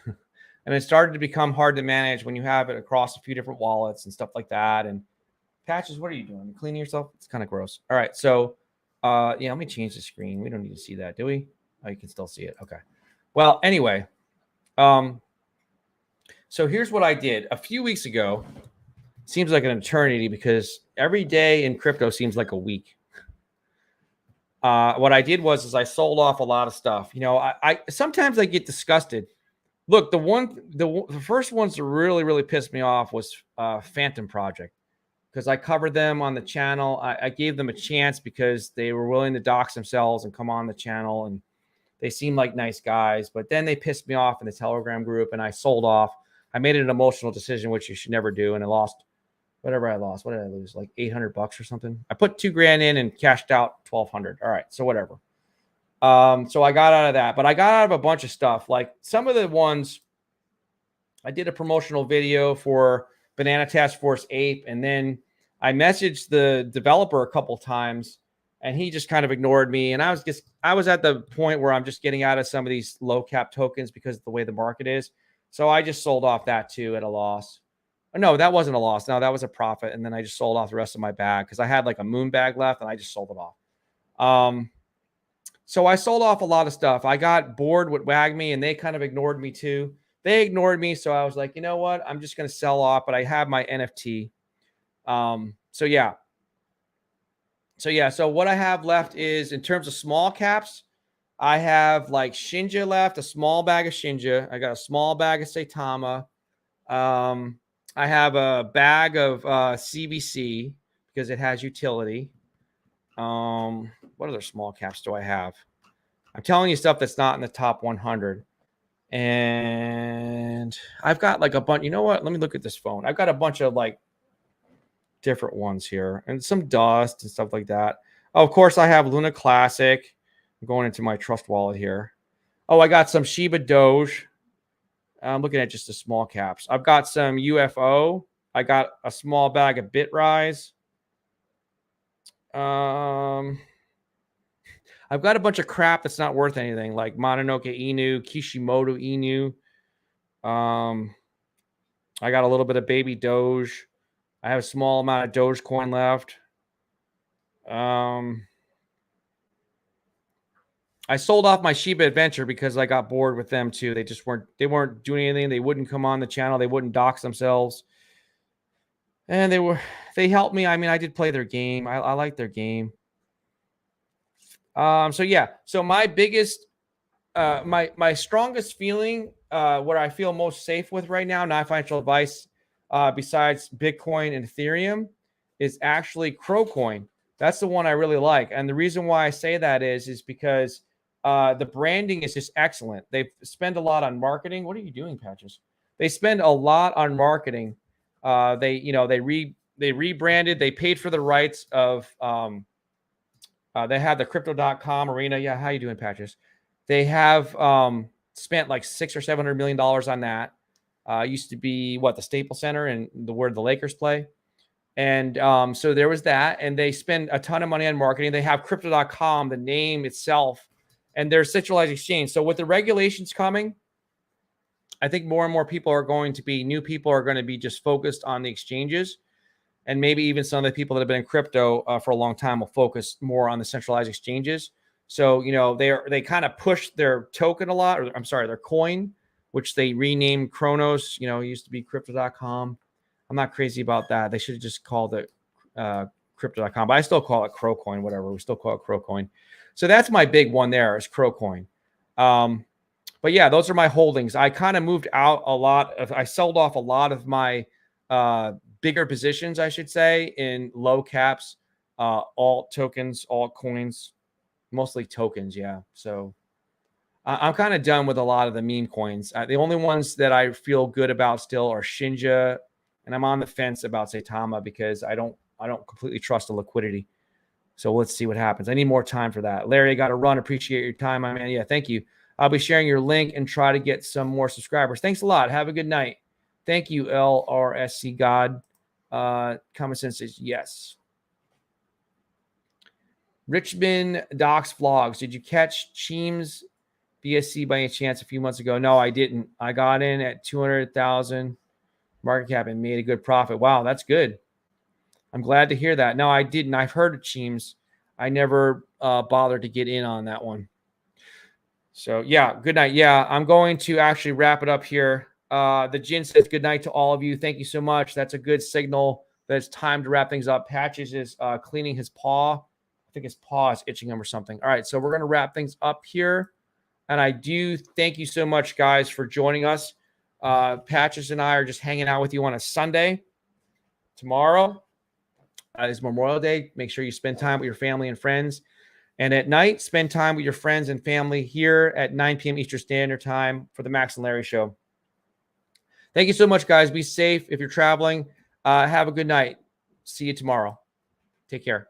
and it started to become hard to manage when you have it across a few different wallets and stuff like that. And Patches, what are you doing? Cleaning yourself? It's kind of gross. All right. So, yeah, let me change the screen. We don't need to see that, do we? Oh, you can still see it. Okay. Well, anyway, so here's what I did a few weeks ago. Seems like an eternity because every day in crypto seems like a week. what I did was I sold off a lot of stuff. You know, I sometimes I get disgusted. Look, the first ones that really pissed me off was Phantom Project, because I covered them on the channel. I gave them a chance because they were willing to dox themselves and come on the channel, and they seemed like nice guys. But then they pissed me off in the Telegram group, and I sold off. I made an emotional decision, which you should never do, and I lost whatever I lost. What did I lose? Like $800 or something. I put $2,000 in and cashed out 1,200. All right, so whatever. So I got out of that, but I got out of a bunch of stuff. Like some of the ones, I did a promotional video for Banana Task Force Ape, and then I messaged the developer a couple times, and he just kind of ignored me. And I was at the point where I'm just getting out of some of these low cap tokens because of the way the market is. So I just sold off that too at a loss. No, that wasn't a loss. No, that was a profit. And then I just sold off the rest of my bag because I had like a moon bag left, and I just sold it off. So I sold off a lot of stuff. I got bored with WAGME, and they kind of ignored me too. They ignored me, so I was like, you know what? I'm just going to sell off, but I have my NFT. So yeah. So what I have left is, in terms of small caps, I have like Shinja left, a small bag of Shinja. I got a small bag of Saitama. I have a bag of CBC because it has utility. What other small caps do I have? I'm telling you stuff that's not in the top 100. And I've got like a bunch. You know what? Let me look at this phone. I've got a bunch of like different ones here and some dust and stuff like that. Oh, of course, I have Luna Classic. I'm going into my Trust wallet here. Oh, I got some Shiba Doge. I'm looking at just the small caps. I've got some UFO. I got a small bag of Bitrise. I've got a bunch of crap that's not worth anything, like Mononoke Inu, Kishimoto Inu. I got a little bit of Baby Doge. I have a small amount of Dogecoin left. I sold off my Shiba Adventure because I got bored with them too. They weren't doing anything. They wouldn't come on the channel. They wouldn't dox themselves. And they helped me. I mean, I did play their game. I like their game. So yeah. So my biggest, my strongest feeling, what I feel most safe with right now, not financial advice, besides Bitcoin and Ethereum, is actually Crowcoin. That's the one I really like. And the reason why I say that is because the branding is just excellent. They spend a lot on marketing. What are you doing, Patches? They spend a lot on marketing. They rebranded. They paid for the rights of. They have the Crypto.com arena. Yeah, how you doing, Patches? They have spent like $600 or $700 million on that. Used to be the Staples Center and where the Lakers play. And so there was that, and they spend a ton of money on marketing. They have Crypto.com, the name itself, and their centralized exchange. So with the regulations coming, I think more and more new people are going to be just focused on the exchanges. And maybe even some of the people that have been in crypto for a long time will focus more on the centralized exchanges. So, they kind of push their token a lot, or I'm sorry, their coin, which they renamed Kronos. It used to be Crypto.com. I'm not crazy about that. They should have just called it Crypto.com, but I still call it Crowcoin, whatever. We still call it Crowcoin. So that's my big one there is Crowcoin. But yeah, those are my holdings. I kind of moved out a lot. I sold off a lot of my bigger positions, I should say, in low caps, alt tokens, alt coins, mostly tokens. Yeah. So I'm kind of done with a lot of the meme coins. The only ones that I feel good about still are Shinja, and I'm on the fence about Saitama because I don't completely trust the liquidity. So let's see what happens. I need more time for that. Larry, I got to run. Appreciate your time, my man. Yeah, thank you. I'll be sharing your link and try to get some more subscribers. Thanks a lot. Have a good night. Thank you, LRSC God. Common sense says yes. Richmond Docs Vlogs. Did you catch Cheem's BSC by any chance a few months ago? No, I didn't. I got in at 200,000 market cap and made a good profit. Wow, that's good. I'm glad to hear that. No, I didn't. I've heard of Cheem's. I never bothered to get in on that one. So yeah, good night. Yeah, I'm going to actually wrap it up here. The Jin says good night to all of you. Thank you so much. That's a good signal that it's time to wrap things up. Patches is cleaning his paw. think his paw is itching him or something. All right, so we're going to wrap things up here. And I do thank you so much, guys, for joining us. Patches and I are just hanging out with you on a Sunday. Tomorrow is Memorial Day. Make sure you spend time with your family and friends. And at night, spend time with your friends and family here at 9 p.m. Eastern Standard Time for the Max and Larry Show. Thank you so much, guys. Be safe if you're traveling. Have a good night. See you tomorrow. Take care.